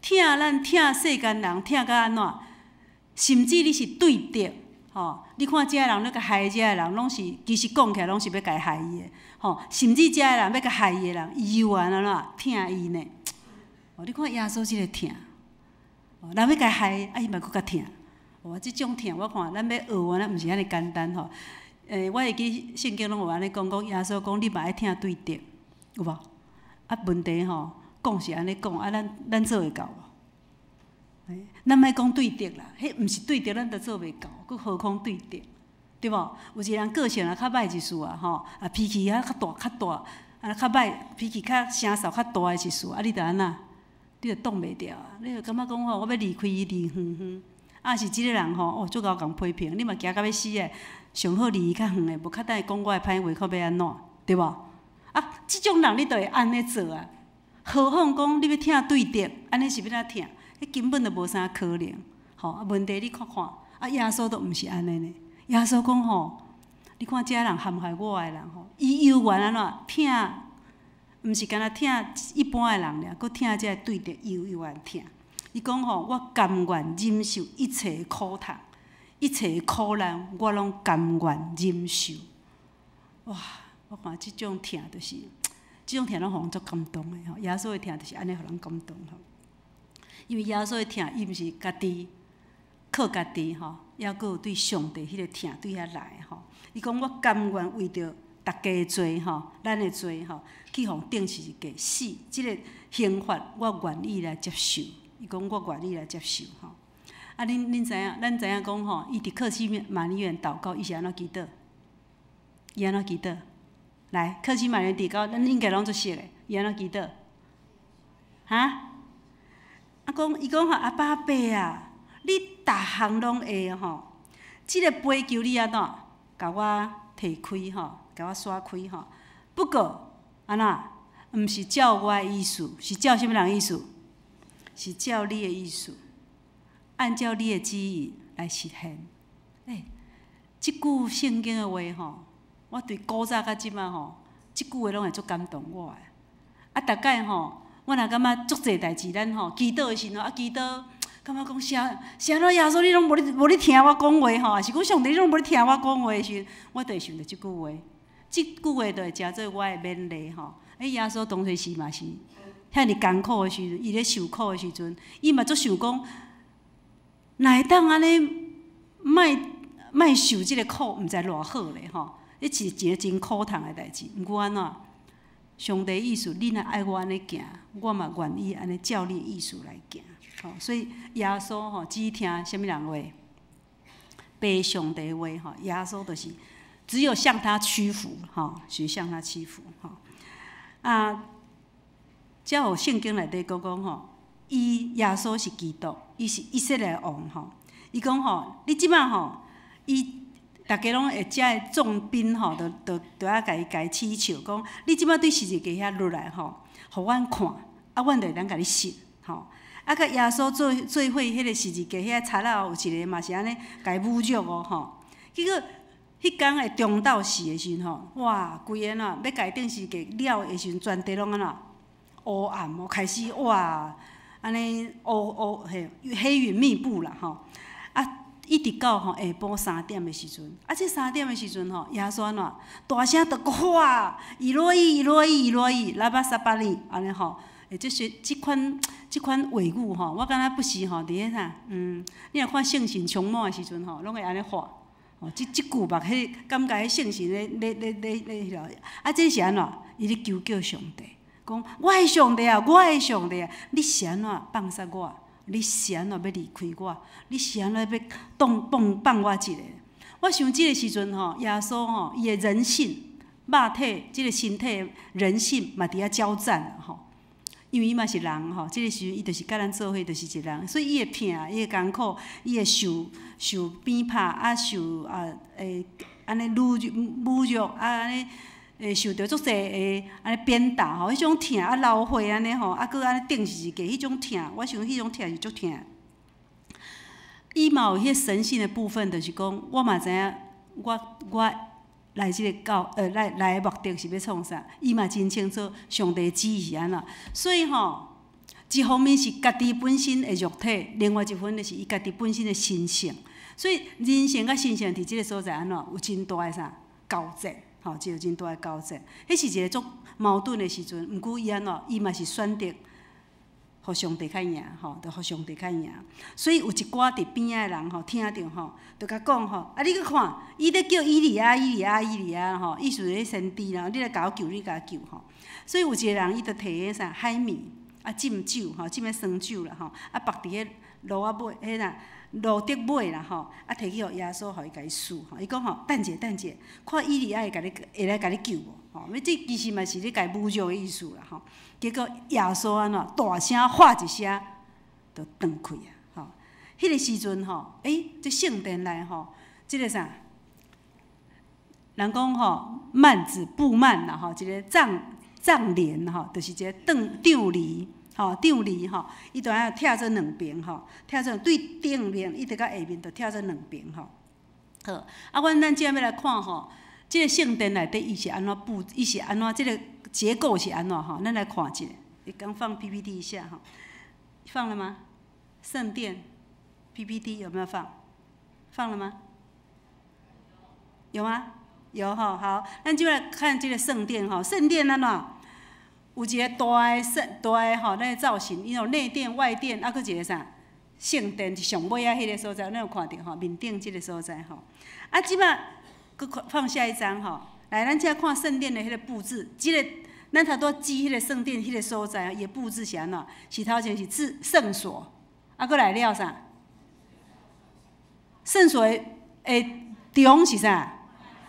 疼咱疼世间人，疼到安怎？甚至你是对敌，吼，你看遮个人咧甲害遮个人，拢是其实讲起来拢是要甲伊害伊的，吼，甚至遮个人要甲害伊的人，伊犹原安怎疼伊呢？哦，你看耶稣即个疼，哦，人要甲伊害，啊伊嘛佫较疼，哦，即种疼我看咱要学完，咱毋是安尼简单吼。我会记圣经拢有安尼讲，讲耶稣讲你嘛爱听对敌，有无？啊，问题吼，讲是安尼讲，啊，咱做会到无？咱莫讲对敌啦，迄毋是对敌，咱都做袂到，佫何况对敌，对无？有一个人个性啊较歹一事啊，吼，啊脾气啊较大，啊较歹，脾气较声扫较大的一事，啊你着安那？你着挡袂牢啊！你着感觉讲吼，我要离开伊离远，啊是即个人吼，哦，足够共批评，你嘛惊到要死诶！上好离伊较远诶，无较等伊讲我诶歹话，可要安怎？对无？啊，即种人你着会安尼做啊？何况讲你要听对敌，安尼是要哪听？迄根本就无啥可能。吼，啊问题你看看，啊耶稣都毋是安尼呢。耶稣讲吼，你看遮人陷害我诶人吼，伊犹原安怎听？毋是干那听一般诶人俩，佮听遮对敌犹原听。伊讲吼，我甘愿忍受一切苦痛。一切苦难，我拢甘愿忍受。哇！我看即种疼，就是即种疼，拢互人足感动的吼。耶稣的疼，就是安尼互人感动吼。因为耶稣的疼，伊毋是家己靠家己吼，抑佫有对上帝迄个疼对遐来吼。伊讲我甘愿为着大家的罪吼，咱的罪吼，去互定时价死。即个刑罚，我愿意来接受。伊讲我愿意来接受吼。啊，恁知影，咱知影讲吼，伊伫克西玛尼园祷告，伊是安怎祈祷？伊安怎祈祷？来，克西玛尼园祷告，咱应该拢做熟诶。伊安怎祈祷？哈？啊，伊讲吼，阿爸爸啊，你逐项拢会吼，即个杯求你安怎，甲我摕开吼，甲我刷开吼。不过安怎？毋是照我诶意思，是照啥物人意思？是照你诶意思。按照你的旨意来实现。即句圣经的话吼，我对古早甲即马吼，即句话拢会足感动我的。啊，大概吼，我若感觉足侪代志，咱吼祈祷的时阵，祈祷，感觉讲啥咯耶稣你拢无咧听我讲话吼，还是讲上帝你拢无咧听我讲话的时阵，我就会想到即句话，即句话就会成做我的勉励吼。耶稣当初是嘛是，遐尼艰苦的时阵，伊咧受苦的时阵，伊嘛足想讲，哪会当安尼莫受即个苦，毋知偌好咧吼。迄是一个真苦痛的代志。毋过安怎？上帝意思，你若爱我安尼行，我嘛愿意安尼照你的意思来行。吼，所以耶稣吼只听什么人话？背上帝话吼。耶稣就是只有向他屈服，吼，是向他屈服，吼。才有圣经内底讲吼，耶稣是基督，伊是以色列王吼。伊讲吼，你即摆吼，大家拢会遮的重兵吼，都要甲伊祈求，讲你即摆对十字架遐落来吼，互阮看，阮就会当甲你信吼。甲耶稣做伙迄个十字架遐插仔有一个嘛是安尼甲伊侮辱哦吼。结果迄天的中昼时的时阵吼，哇，规个呐要甲伊钉十字架了的时阵，全地拢安怎乌暗哦，开始哇，安尼黑云密布啦吼。一直到下晡3点的时阵，这3点的时阵吼，耶稣安怎大声就喊：以罗伊，以罗伊，以罗伊，拉巴撒巴利，安尼吼。即款话语吼，我感觉不是吼，伫咧啥，你若看圣神充满的时阵吼，拢会安尼喊。哦，即句目迄感觉迄圣神咧，这是安怎？伊咧求救上帝，讲我的上帝啊，我的上帝啊，你是安怎放杀我？你是安怎要离开我？你是安怎要放我一个？我想即个时阵吼，耶稣吼，伊的人性、肉体、即个身体人性嘛，伫遐交战吼。因为伊嘛是人吼，即个时阵伊就是甲咱做伙，就是一个人，所以伊会拼，伊会艰苦，伊会受鞭拍，受安尼侮辱，安尼受着足侪安尼鞭打吼，迄种疼流血安尼吼，搁安尼钉十字架，迄种疼，我想迄种疼是足疼。伊嘛有迄神性的部分，就是讲，我嘛知影，我来即个来的目的是要创啥？伊嘛真清楚上帝旨意是安怎，所以吼，一方面是家己本身的肉体，另外一方面就是伊家己本身的心性。所以人性甲心性伫即个所在安怎有真大的啥交战，吼，就有真大的交战。迄是一个足矛盾的时阵，毋过伊安怎，伊嘛是选择互上帝较赢，吼，着互上帝较赢。所以有一寡伫边仔的人吼，听着吼，着甲讲吼，你去看，伊咧叫伊利亚，伊利亚，伊利亚吼，意思咧先知啦，你来甲我救，你甲我救吼。所以有一个人，伊着摕迄啥海绵浸酒吼，浸迄酸酒啦吼，绑伫迄路尾，迄啦路竹尾啦吼，摕去互耶稣，互伊甲伊输吼。伊讲吼，等者，看伊利亚会来甲你救无？吼，这其实嘛是咧甲伊侮辱的意思啦吼。结果耶稣安怎大声喊一声，就断开啊！吼，迄个时阵吼，这圣殿内吼，即个啥？人讲吼，幔子布幔啦吼，一个帐帘吼，就是一个帐篱吼，帐篱吼，伊就爱拆做两边吼，拆做对顶面，伊直到下面，就拆做两边吼。好，咱即下要来看吼，即个圣殿内底伊是安怎布，伊是安怎即个。结构是安怎吼？咱来看一下。你刚放 PPT 一下哈，放了吗？圣殿 PPT 有没有放？放了吗？有吗？有哈。好，咱就来看这个圣殿哈。圣殿安怎？有一个大的吼，咱造型，伊有内殿、外殿，搁一个啥？圣殿是上尾啊，迄个所在，咱有看到吼，面顶即个所在吼。即摆搁放下一张吼。来，咱遮看圣殿的迄个布置，即个咱头拄指迄个圣殿迄个所在，伊布置是安怎？是头前是圣所，搁来了啥？圣所的中是啥？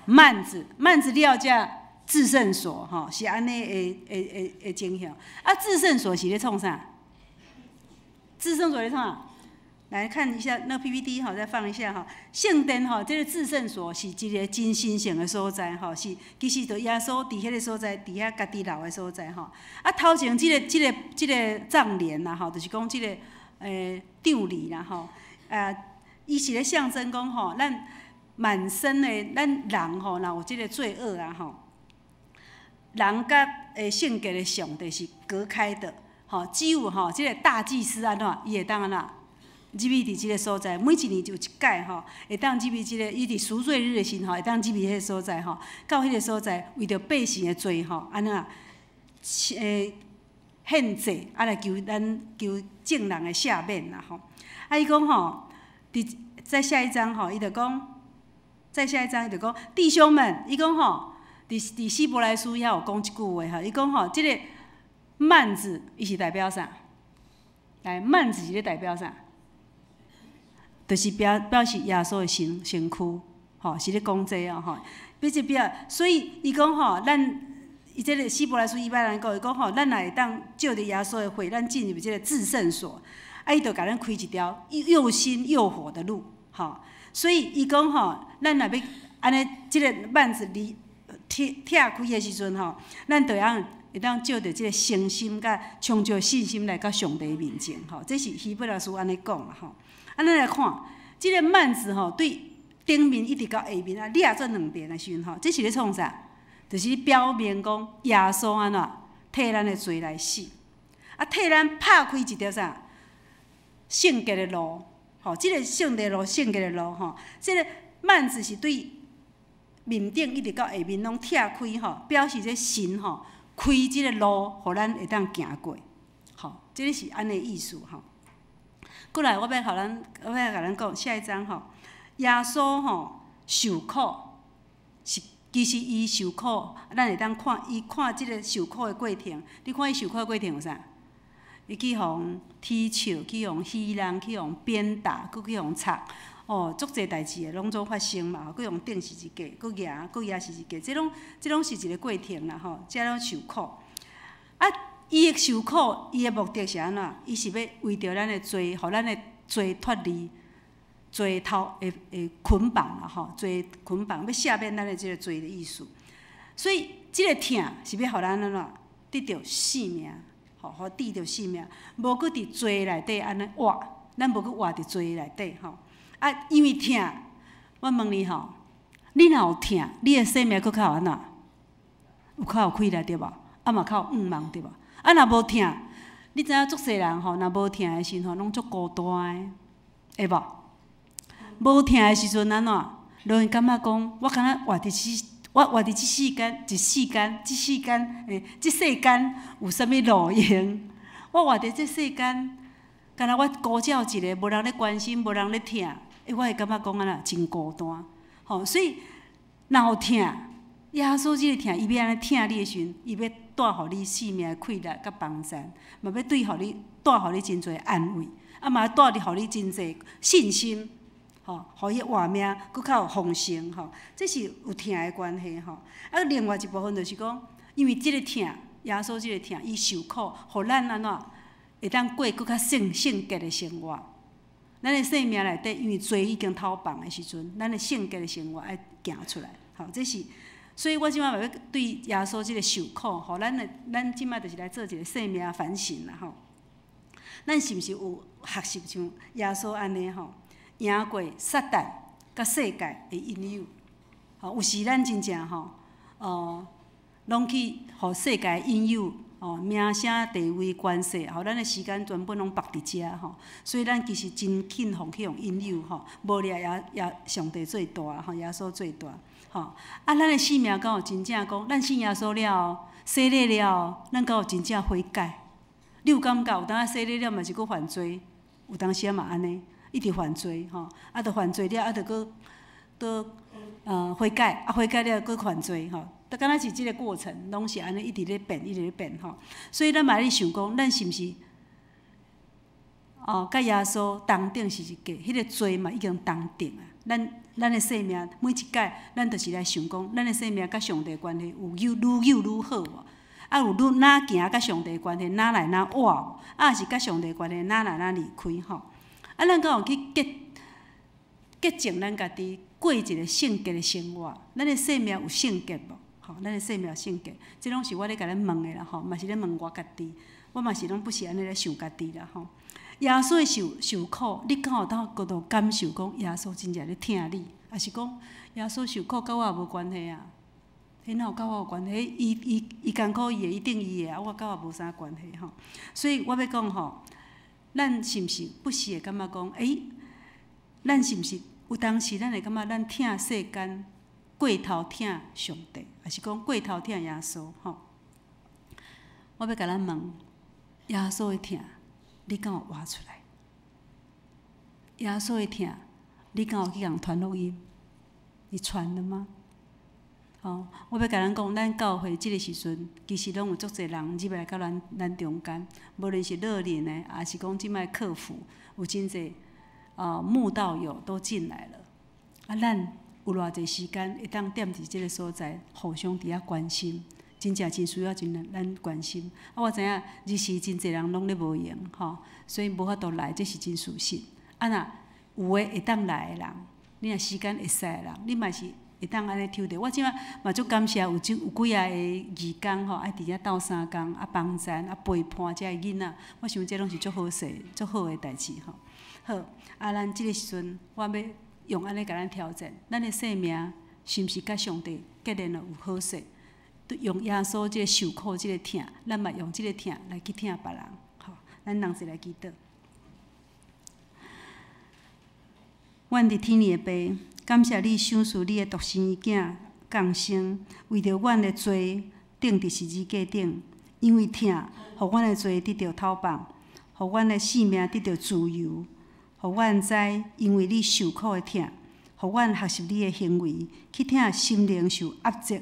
幔子了遮至圣所吼，是安尼的景象。至圣所是咧创啥？至圣所咧创啥？来看一下那 PPT 哈，再放一下哈。圣殿哈，这个至圣所是一个真神圣的所在哈，是其实就耶稣伫迄个所在，伫遐家己留的所在哈。头前这个帐帘啦哈，就是讲这个帐篱啦哈，伊是咧象征讲吼，咱满身的咱人吼，若有这个罪恶啊吼，人甲性格的上帝是隔开的。吼，只有吼即个大祭司安怎，伊会当安怎入去伫即个所在，每一年就有一届吼，会当入去即个，伊伫赎罪日的时候，会当入去迄个所在吼，到迄个所在，为着百姓的罪吼，安怎献祭，来求众人的赦免啦吼。伊讲吼，在下一章吼，伊就讲，在下一章伊就讲，弟兄们，伊讲吼，伫希伯来书遐有讲一句话吼，伊讲吼，即个幔子伊是代表啥？来，幔子是咧代表啥？就是表示耶稣的身躯，吼，是咧讲这哦，吼，所以伊讲吼，伊即个希伯来书100讲，伊讲吼，咱若会当照着耶稣的话，咱进入即个至圣所，伊就甲咱开一条又新又活的路，吼。所以伊讲吼，咱若要安尼，即个幔子拆开的时阵吼，咱就会当照着即个诚心甲充足信心来到上帝面前，吼。这是希伯来书安尼讲啦，吼。咱来看，即个幔子吼，对顶面一直到下面裂做两边的时阵吼，这是咧创啥？就是表明讲耶稣安怎替咱的罪来死，替咱拍开一条啥圣洁的路，吼，即个圣洁路、圣洁的路吼，即个幔子是对面顶一直到下面拢拆开吼，表示这神吼开即个路，互咱会当行过，吼，即个是安尼意思吼。过来，我要甲咱讲下一章吼，耶稣吼受苦是其实伊受苦，咱会当看即个受苦的过程。你看伊受苦的过程有啥？伊去互踢笑，去互戏人，去互鞭打，佮去互插，哦，足侪代志拢总发生嘛。佮互钉十字架，佮压十字架，即拢是一个过程啦吼，即拢受苦。伊的受苦，伊的目的是安怎？伊是要为着咱的罪，互咱的罪脱离罪头的捆绑啦吼，罪捆绑要赦免咱的即个罪的意思。所以即个疼是要互咱安怎得到性命，吼，互得到性命，无佮伫罪内底安尼活，咱无佮活伫罪内底吼。因为疼，我问你吼，你若有疼，你的生命佮较有安怎？有较有气力对无？嘛较有忙对无？若无疼，你知影足侪人吼，若无疼的时阵吼，拢足孤单的，会无？无疼的时阵安怎？就会感觉讲，我敢若活伫即世间，即世间有啥物路用？我活伫即世间，敢若我孤鸟一个，无人咧关心，无人咧疼，我会感觉讲安怎真孤单。吼，所以若有疼，耶稣即个疼，伊要安尼疼你的时阵，伊要带互你生命的快乐甲帮助，嘛要带互你真侪安慰，嘛要带互你真侪信心，吼，互伊活命佫较有丰盛，吼，这是有疼的关系，吼。另外一部分就是讲，因为即个疼，耶稣即个疼，伊受苦，互咱安怎会当过佫较圣洁的生活。咱的生命内底，因为罪已经偷放的时阵，咱的圣洁的生活爱行出来，吼，这是。所以我即摆嘛要对耶稣即个受苦，吼，咱即摆就是来做一个生命反省啦，吼。咱是毋是有学习像耶稣安尼吼，赢过撒旦甲世界的引诱？吼，有时咱真正吼，拢去互世界引诱，名声、地位、关系，吼，咱的时间全部拢绑伫遮吼，所以咱其实真轻奉去用引诱吼，无掠也上帝最大吼，耶稣最大。吼，咱的生命敢有真正讲，咱信耶稣了，洗礼了，咱敢有真正悔改？你有感觉有当洗礼了，嘛是佫犯罪？有当时嘛安尼，一直犯罪吼，着犯罪了，着佫悔改，悔改了佫犯罪吼，就敢若是即个过程，拢是安尼一直咧变，一直咧变吼。所以咱嘛咧想讲，咱是毋是甲耶稣同定是一个，迄个罪嘛已经同定啊，咱的生命每一届，咱就是来想讲，咱的生命甲上帝的关系有愈好无？有哪行甲上帝的关系哪来哪活无？是甲上帝的关系哪来哪离开吼？咱敢有去洁净咱家己，过一个圣洁的生活？咱的生命有圣洁无？吼，咱的生命有圣洁，这拢是我咧甲咱问的啦吼，嘛是咧问我家己，我嘛是拢不是安尼咧想家己啦吼。耶稣的受苦，你敢有当角度感受讲耶稣真正咧疼你，还是讲耶稣受苦甲我也无关系啊？迄哪有甲我有关系？伊艰苦伊会一定伊的，我甲我无啥关系吼。所以我要讲吼，咱是毋是不时会感觉讲，咱是毋是有当时咱会感觉咱疼世间过头疼上帝，还是讲过头疼耶稣吼？我要甲咱问，耶稣的疼，你敢有活出来？耶稣的疼，你敢有去共传福音？你传了吗？哦，我要甲咱讲，咱教会即个时阵，其实拢有足侪人入来到咱中间，无论是乐龄的，还是讲即摆客服，有真侪慕道友都进来了。啊，咱有偌济时间会当踮伫即个所在，互相伫遐关心，真正真需要咱关心。啊，我知影日时真侪人拢咧无闲，吼，所以无法度来，这是真事实。啊，若有诶会当来诶人，你若时间会使诶人，你嘛是会当安尼抽着。我即摆嘛足感谢有几啊个义工吼，爱伫遐斗相共，啊帮衬，啊陪伴遮个囡仔。我想这拢是足好势、足好诶代志吼。好，啊，咱即个时阵，我要用安尼甲咱挑战，咱诶生命是毋是甲上帝结连了有好势？用耶稣即个受苦即个疼，咱嘛用即个疼来去疼别人。吼，咱同齐来祈祷。阮伫天父的爸，感谢你赏赐你的独生囝降生，为着阮的罪钉伫十字架顶，因为疼，互阮的罪得到透放，互阮的性命得到自由，互阮知因为你受苦的疼，互阮学习你的行为，去疼心灵受压迫、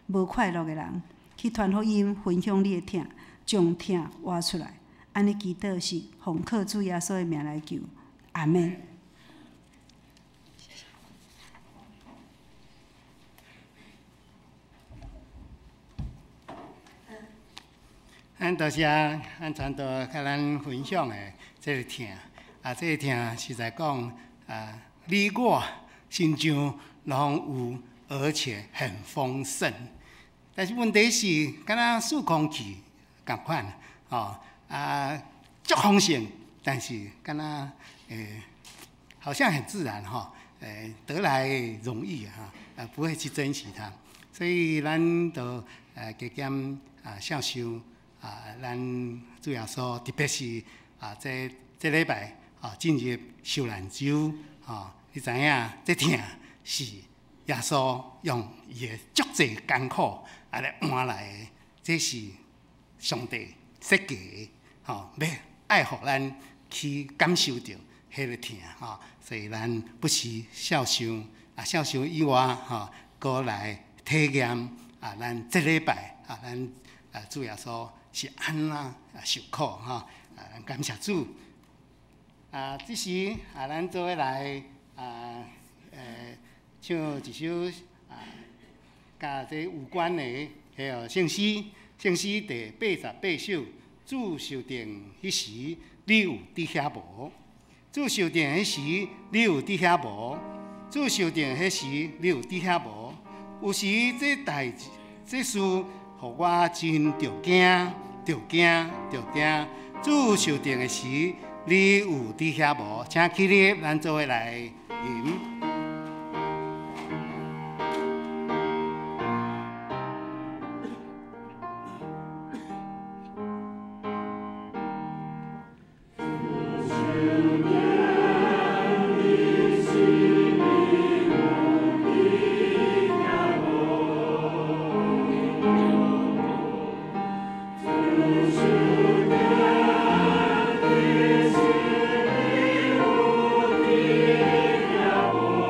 无快乐的人，去传福音，分享你的疼，将疼挖出来。安尼祈祷是奉靠主耶稣的名来求，阿门。咱多谢咱传道甲咱分享的这个疼，这个疼实在讲，你我心中拢有，而且很丰盛。但是问题是，敢若数空气共款，足丰盛，但是敢若好像很自然得来容易不会去珍惜它。所以咱就加减孝受。咱主要说，特别是这礼拜进入受难周你知影这疼是耶稣用伊的足济艰苦来换来的，这是上帝设计的要爱互咱去感受到迄个疼所以咱不是孝受孝受以外过来体验咱这礼拜咱主要说。是安怎受苦感谢主这时咱做伙来唱一首甲这有关的圣诗，圣诗第88首。主受定迄时，你有伫遐无？主受定迄时，你有伫遐无？主受定迄时，你有伫遐无？有时这代志，这事，互我真着惊。着惊！主受定的时，你有伫遐无？请起立，咱做伙来吟。主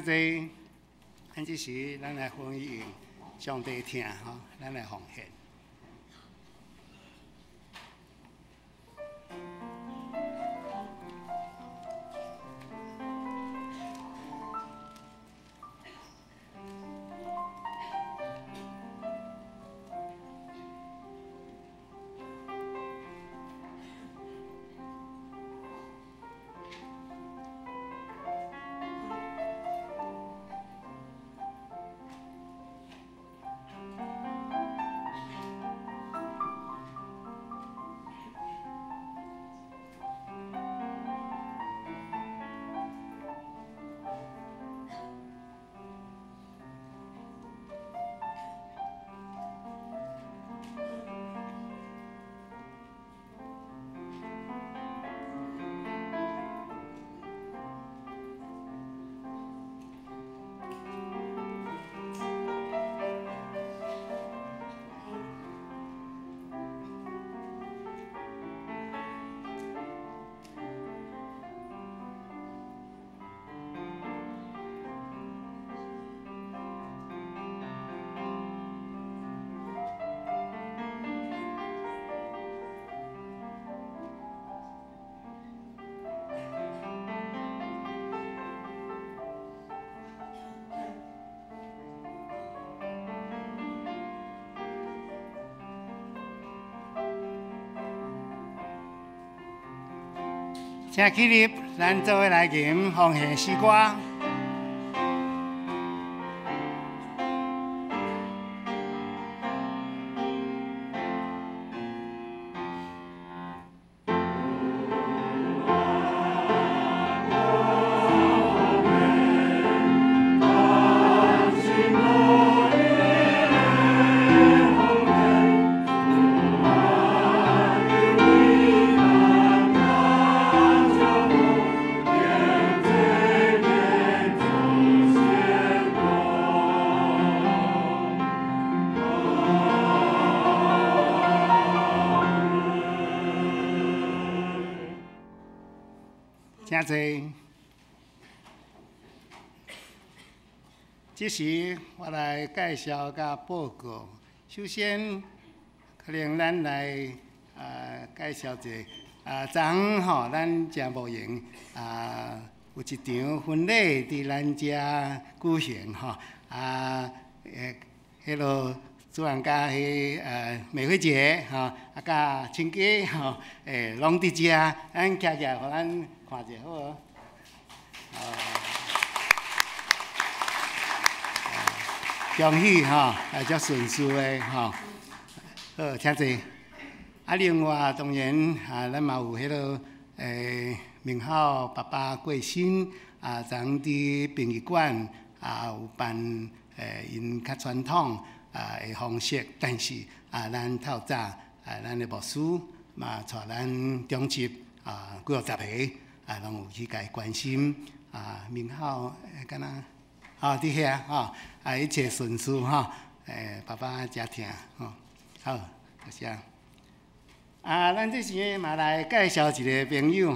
真侪，咱即时咱来欢迎上帝听吼，咱来奉献。请起立，咱做伙来吟奉献诗歌。真侪，这时我来介绍甲报告。首先，可能咱来介绍一下昨吼，咱真无闲有一场婚礼伫咱遮举行吼迄落主人家迄美惠姐吼，甲亲家吼拢伫遮，咱徛起来，互咱看者好无？恭喜吼，遮顺遂的吼，好，请坐。另外当然咱嘛有迄落明浩爸爸过身昨伫殡仪馆有办因较传统的方式，但是咱透早咱的牧师嘛带咱中级几50个拢有去甲伊关心明浩敢若伫遐一切顺遂爸爸真疼好，多谢。咱这时嘛来介绍一个朋友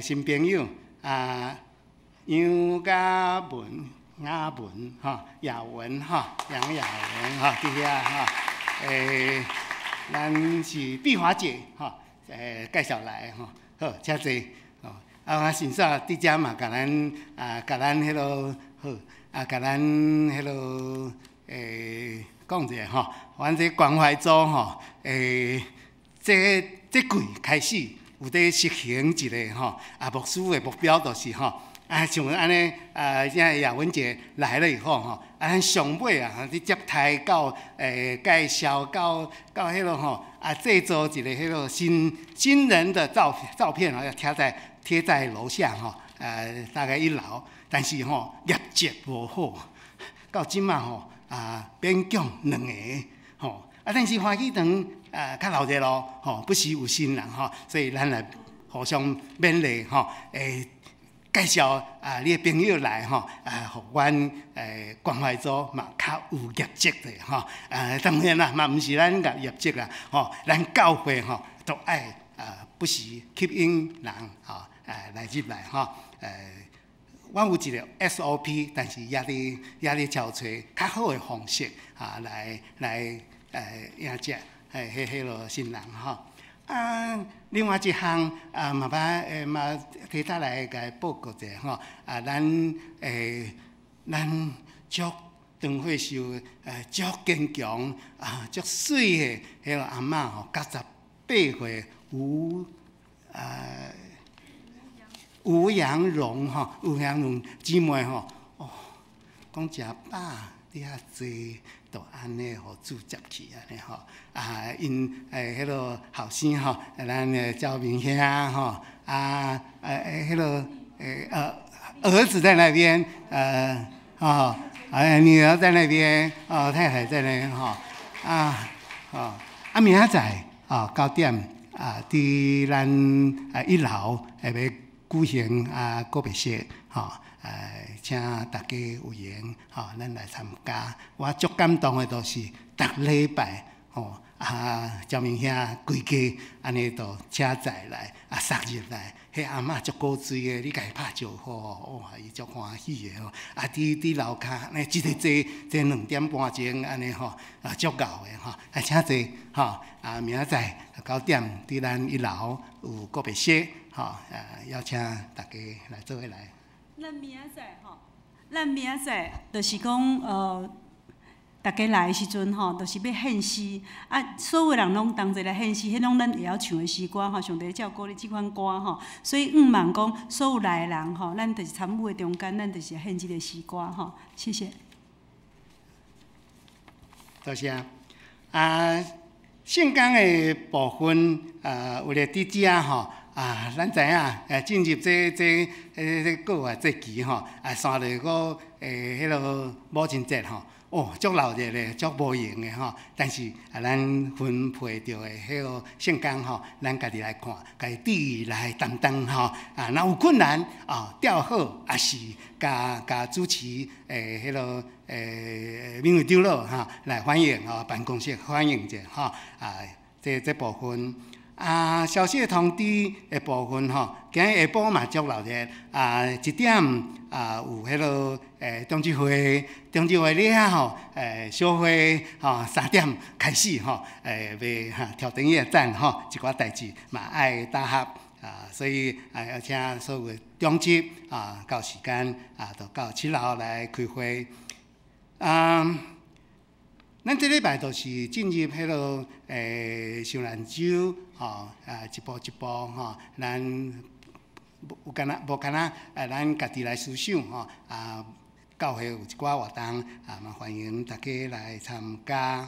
新朋友杨雅文雅文杨雅文伫遐咱是碧华姐介绍来好，请坐我先生伫遮嘛，甲咱迄落好甲咱迄落讲者阮这关怀组这季开始有在实行一个牧师的目标就是像安尼像雅文姐来了以后咱上尾去接待到介绍到迄落制作一个迄落新人的照片要贴在楼下大概1楼，但是业绩无好，到即马勉强2个但是欢喜堂较老热咯不时有新人所以咱来互相勉励介绍你的朋友来互阮关怀组嘛较有业绩的当然啦，嘛毋是咱个业绩啦咱教会都爱不时吸引人来入来我有一个 SOP， 但是也咧找找较好的方式来迎接迄落新人吼。另外一项嘛提倒来甲报告者吼，咱足长岁寿足坚强足水的迄落阿嬷吼，98岁吴阳荣吼，吴阳荣姊妹吼，讲食饱你遐济，就安尼互主接去安尼吼。因迄落后生吼，咱的赵明兄吼，迄落儿子在那边，女儿在那边，太太在那边吼，明仔载9点伫咱1楼下要举行告别式吼，请大家有缘咱来参加。我足感动的，就是逐礼拜赵明兄规家安尼都车载来杀入来，迄阿嬷足古锥的，你甲伊拍招呼伊足欢喜的吼。伫楼骹安尼一直坐2点半钟安尼吼，足够的吼。请坐吼，明仔载9点伫咱1楼有告别式吼，邀请大家来做伙来。咱明仔载就是讲大家来的时阵吼，就是要献诗所有人拢同齐来献诗，迄拢咱会晓唱的诗歌吼，上帝照顾你即款歌吼，所以望讲所有来的人吼，咱就是参与的中间，咱就是献即个诗歌吼，谢谢。多谢。圣经的部分为了伫遮吼。咱知影，进入这个节期吼，3日个迄落母亲节吼，足闹热的，足无闲的吼。但是咱分配着的迄个圣经吼，咱家己来看，家己来担当吼。若有困难调好，也是甲主持迄落民卫长老哈来欢迎办公室欢迎者吼。这部分。消息通知的部分吼，今日下晡嘛足闹热1点有迄落中纪会咧吼小会3点开始吼要跳灯夜战吼一寡代志嘛爱搭合所以要请所有的中级到时间就到7楼来开会咱这礼拜就是进入迄落受难周一步一步咱无干那咱家己来思想教会有一寡活动嘛欢迎大家来参加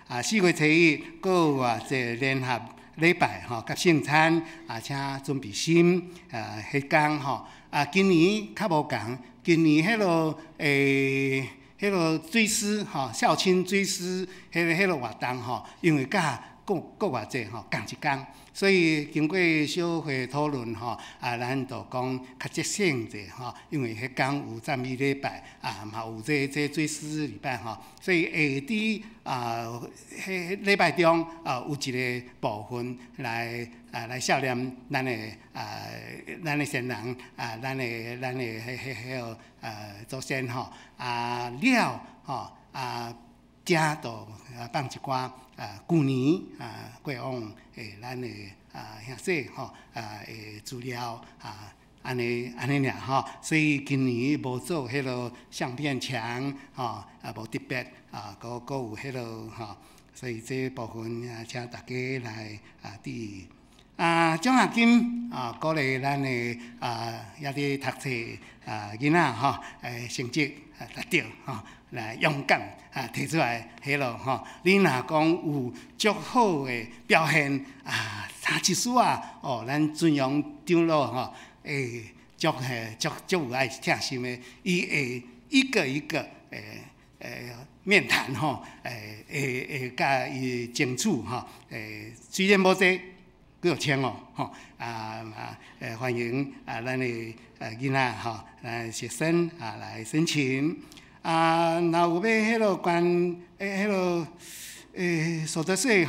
4月7日，佫有一联合礼拜甲圣餐请准备心迄天今年较无共，今年迄落迄落追思孝亲追思迄落活动因为甲国外节共一天，所以经过小会讨论咱就讲较节省者因为迄天有赞美礼拜嘛有这追思礼拜所以下伫迄礼拜中有一个部分来纪念咱的先人咱的迄个祖先遮就放一寡旧年过往咱的兄弟的资料安尼尔所以今年无做迄落相片墙无特别佫有迄落所以这部分请大家来奖学金鼓励咱的也伫读册囡仔成绩达到来勇敢提出来迄落你若讲有足好的表现31书咱尊荣长老足有爱疼心的，伊会一个一个面谈会甲伊争取虽然无济。佫有请欢迎咱的囡仔学生来申请若有要迄落关迄落所得税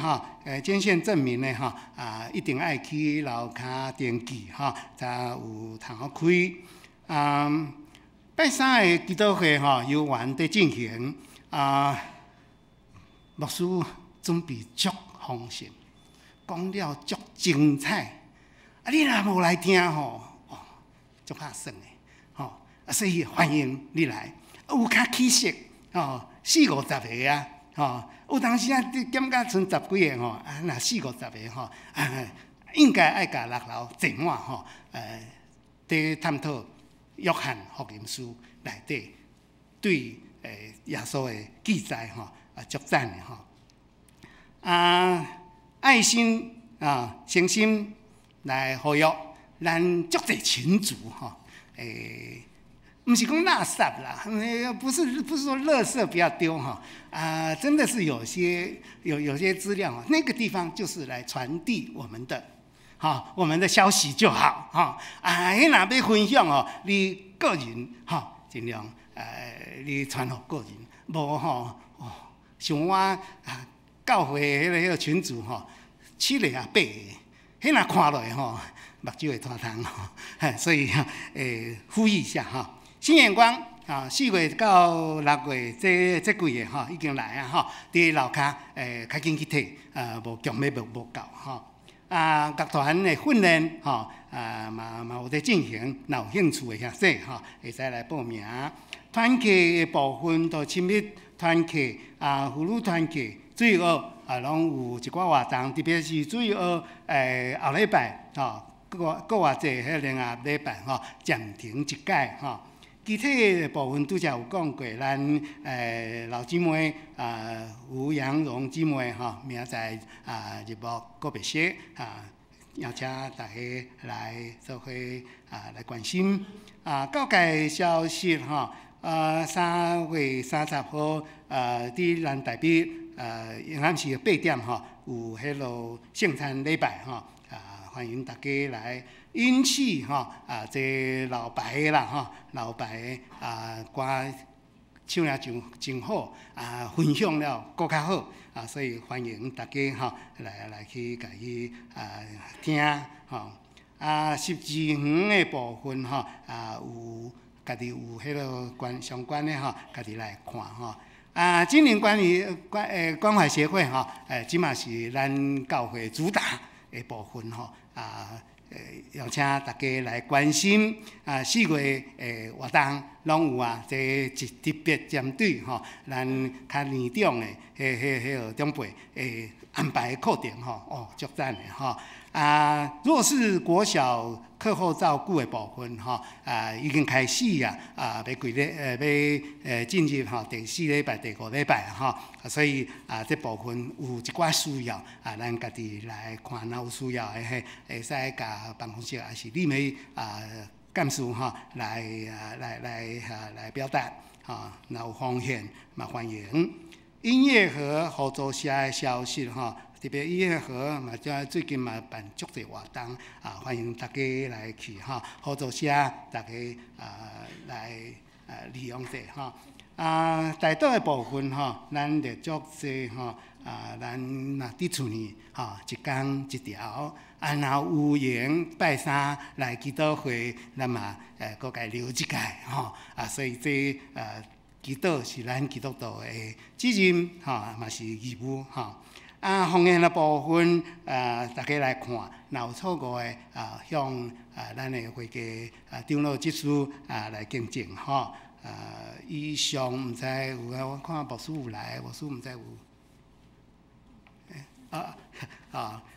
捐献证明的一定爱去楼骹登记才有通好开拜三的基督会游玩在进行牧师准备足丰盛，讲了足精彩。你若无来听足怕算的所以欢迎你来。有较起色40-50个有当时减到剩10几个若40-50个应该爱甲6楼坐满在探讨约翰福音书内底对耶稣的记载足赞的爱心诚心来呼吁咱足侪群主不是讲垃圾啦，不是说垃圾不要丢真的是有些资料那个地方就是来传递我们的消息就好你若要分享你个人尽量你传给个人，无像我教会迄个群主7个啊8个，迄若看落目睭会拖汤所以呼吁一下新眼光4月到6月这几个已经来伫楼骹较紧去摕无强要无够乐团的训练嘛有在进行，若有兴趣的兄弟会使来报名。团契的部分都亲密团契妇女团契最后拢有一寡活动，特别是最后后礼拜搁偌济迄另外礼拜暂停一届具体的部分拄则有讲过，咱老姊妹吴阳荣姊妹明仔日幕个别写邀请大家来做伙来关心告解消息3月30号伫咱台北永安市8點有迄落圣餐礼拜欢迎大家来引起这老白啦老白歌唱了真好分享了更较好所以欢迎大家来去甲伊听十字园的部分有家己有迄个相关的家己来看今年关怀协会即嘛是咱教会主打的部分邀请大家来关心4月活动拢有这特别针对咱较年长的迄个长辈安排课程足赞的若是国小课后照顾的部分已经开始要进入第4礼拜、第5礼拜所以这部分有一寡需要咱家己来看，若有需要的会使甲办公室还是你们干事来表达若有方向嘛欢迎。音乐盒合作社的消息特别音乐盒嘛，最近嘛办足侪活动欢迎大家来去合作社，大家来利用者大岛的部分咱就足侪咱若伫厝呢一工一条若有缘拜三来基督会，咱嘛搁家留一届所以这祈祷是咱基督徒的责任嘛是义务方言的部分大家来看，若有错误的向咱的会计长老执事来更正以上毋知有我看牧师有来，牧师毋知有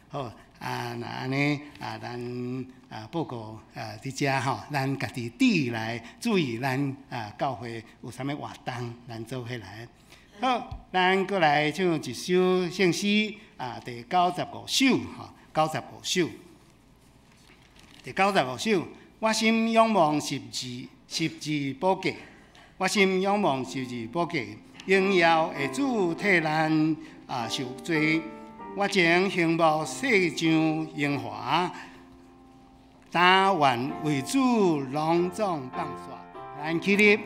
好那安尼咱报告伫遮咱家己底来注意咱教会有啥物活动，咱做伙来。好，咱过来唱一首圣诗第95首95首。第95首，我心仰望十字宝架，我心仰望十字宝架，荣耀的主替咱受罪。我情幸福世上荣华，但愿为主隆重放煞。咱起立。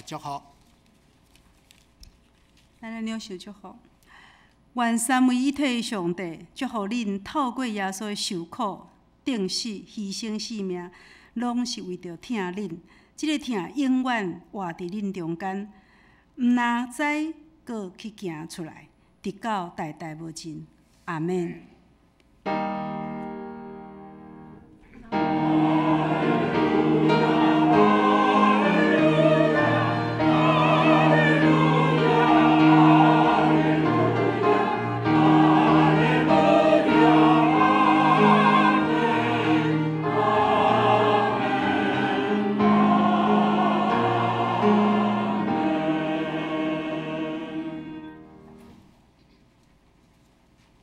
祝福。咱来领受祝福。愿三位一体的上帝祝福恁透过耶稣的受苦、定死、牺牲性命，拢是为着疼恁。即个疼永远活伫恁中间，毋若知搁去行出来，直到代代无尽。阿门。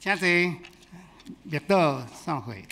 请坐，默祷散会。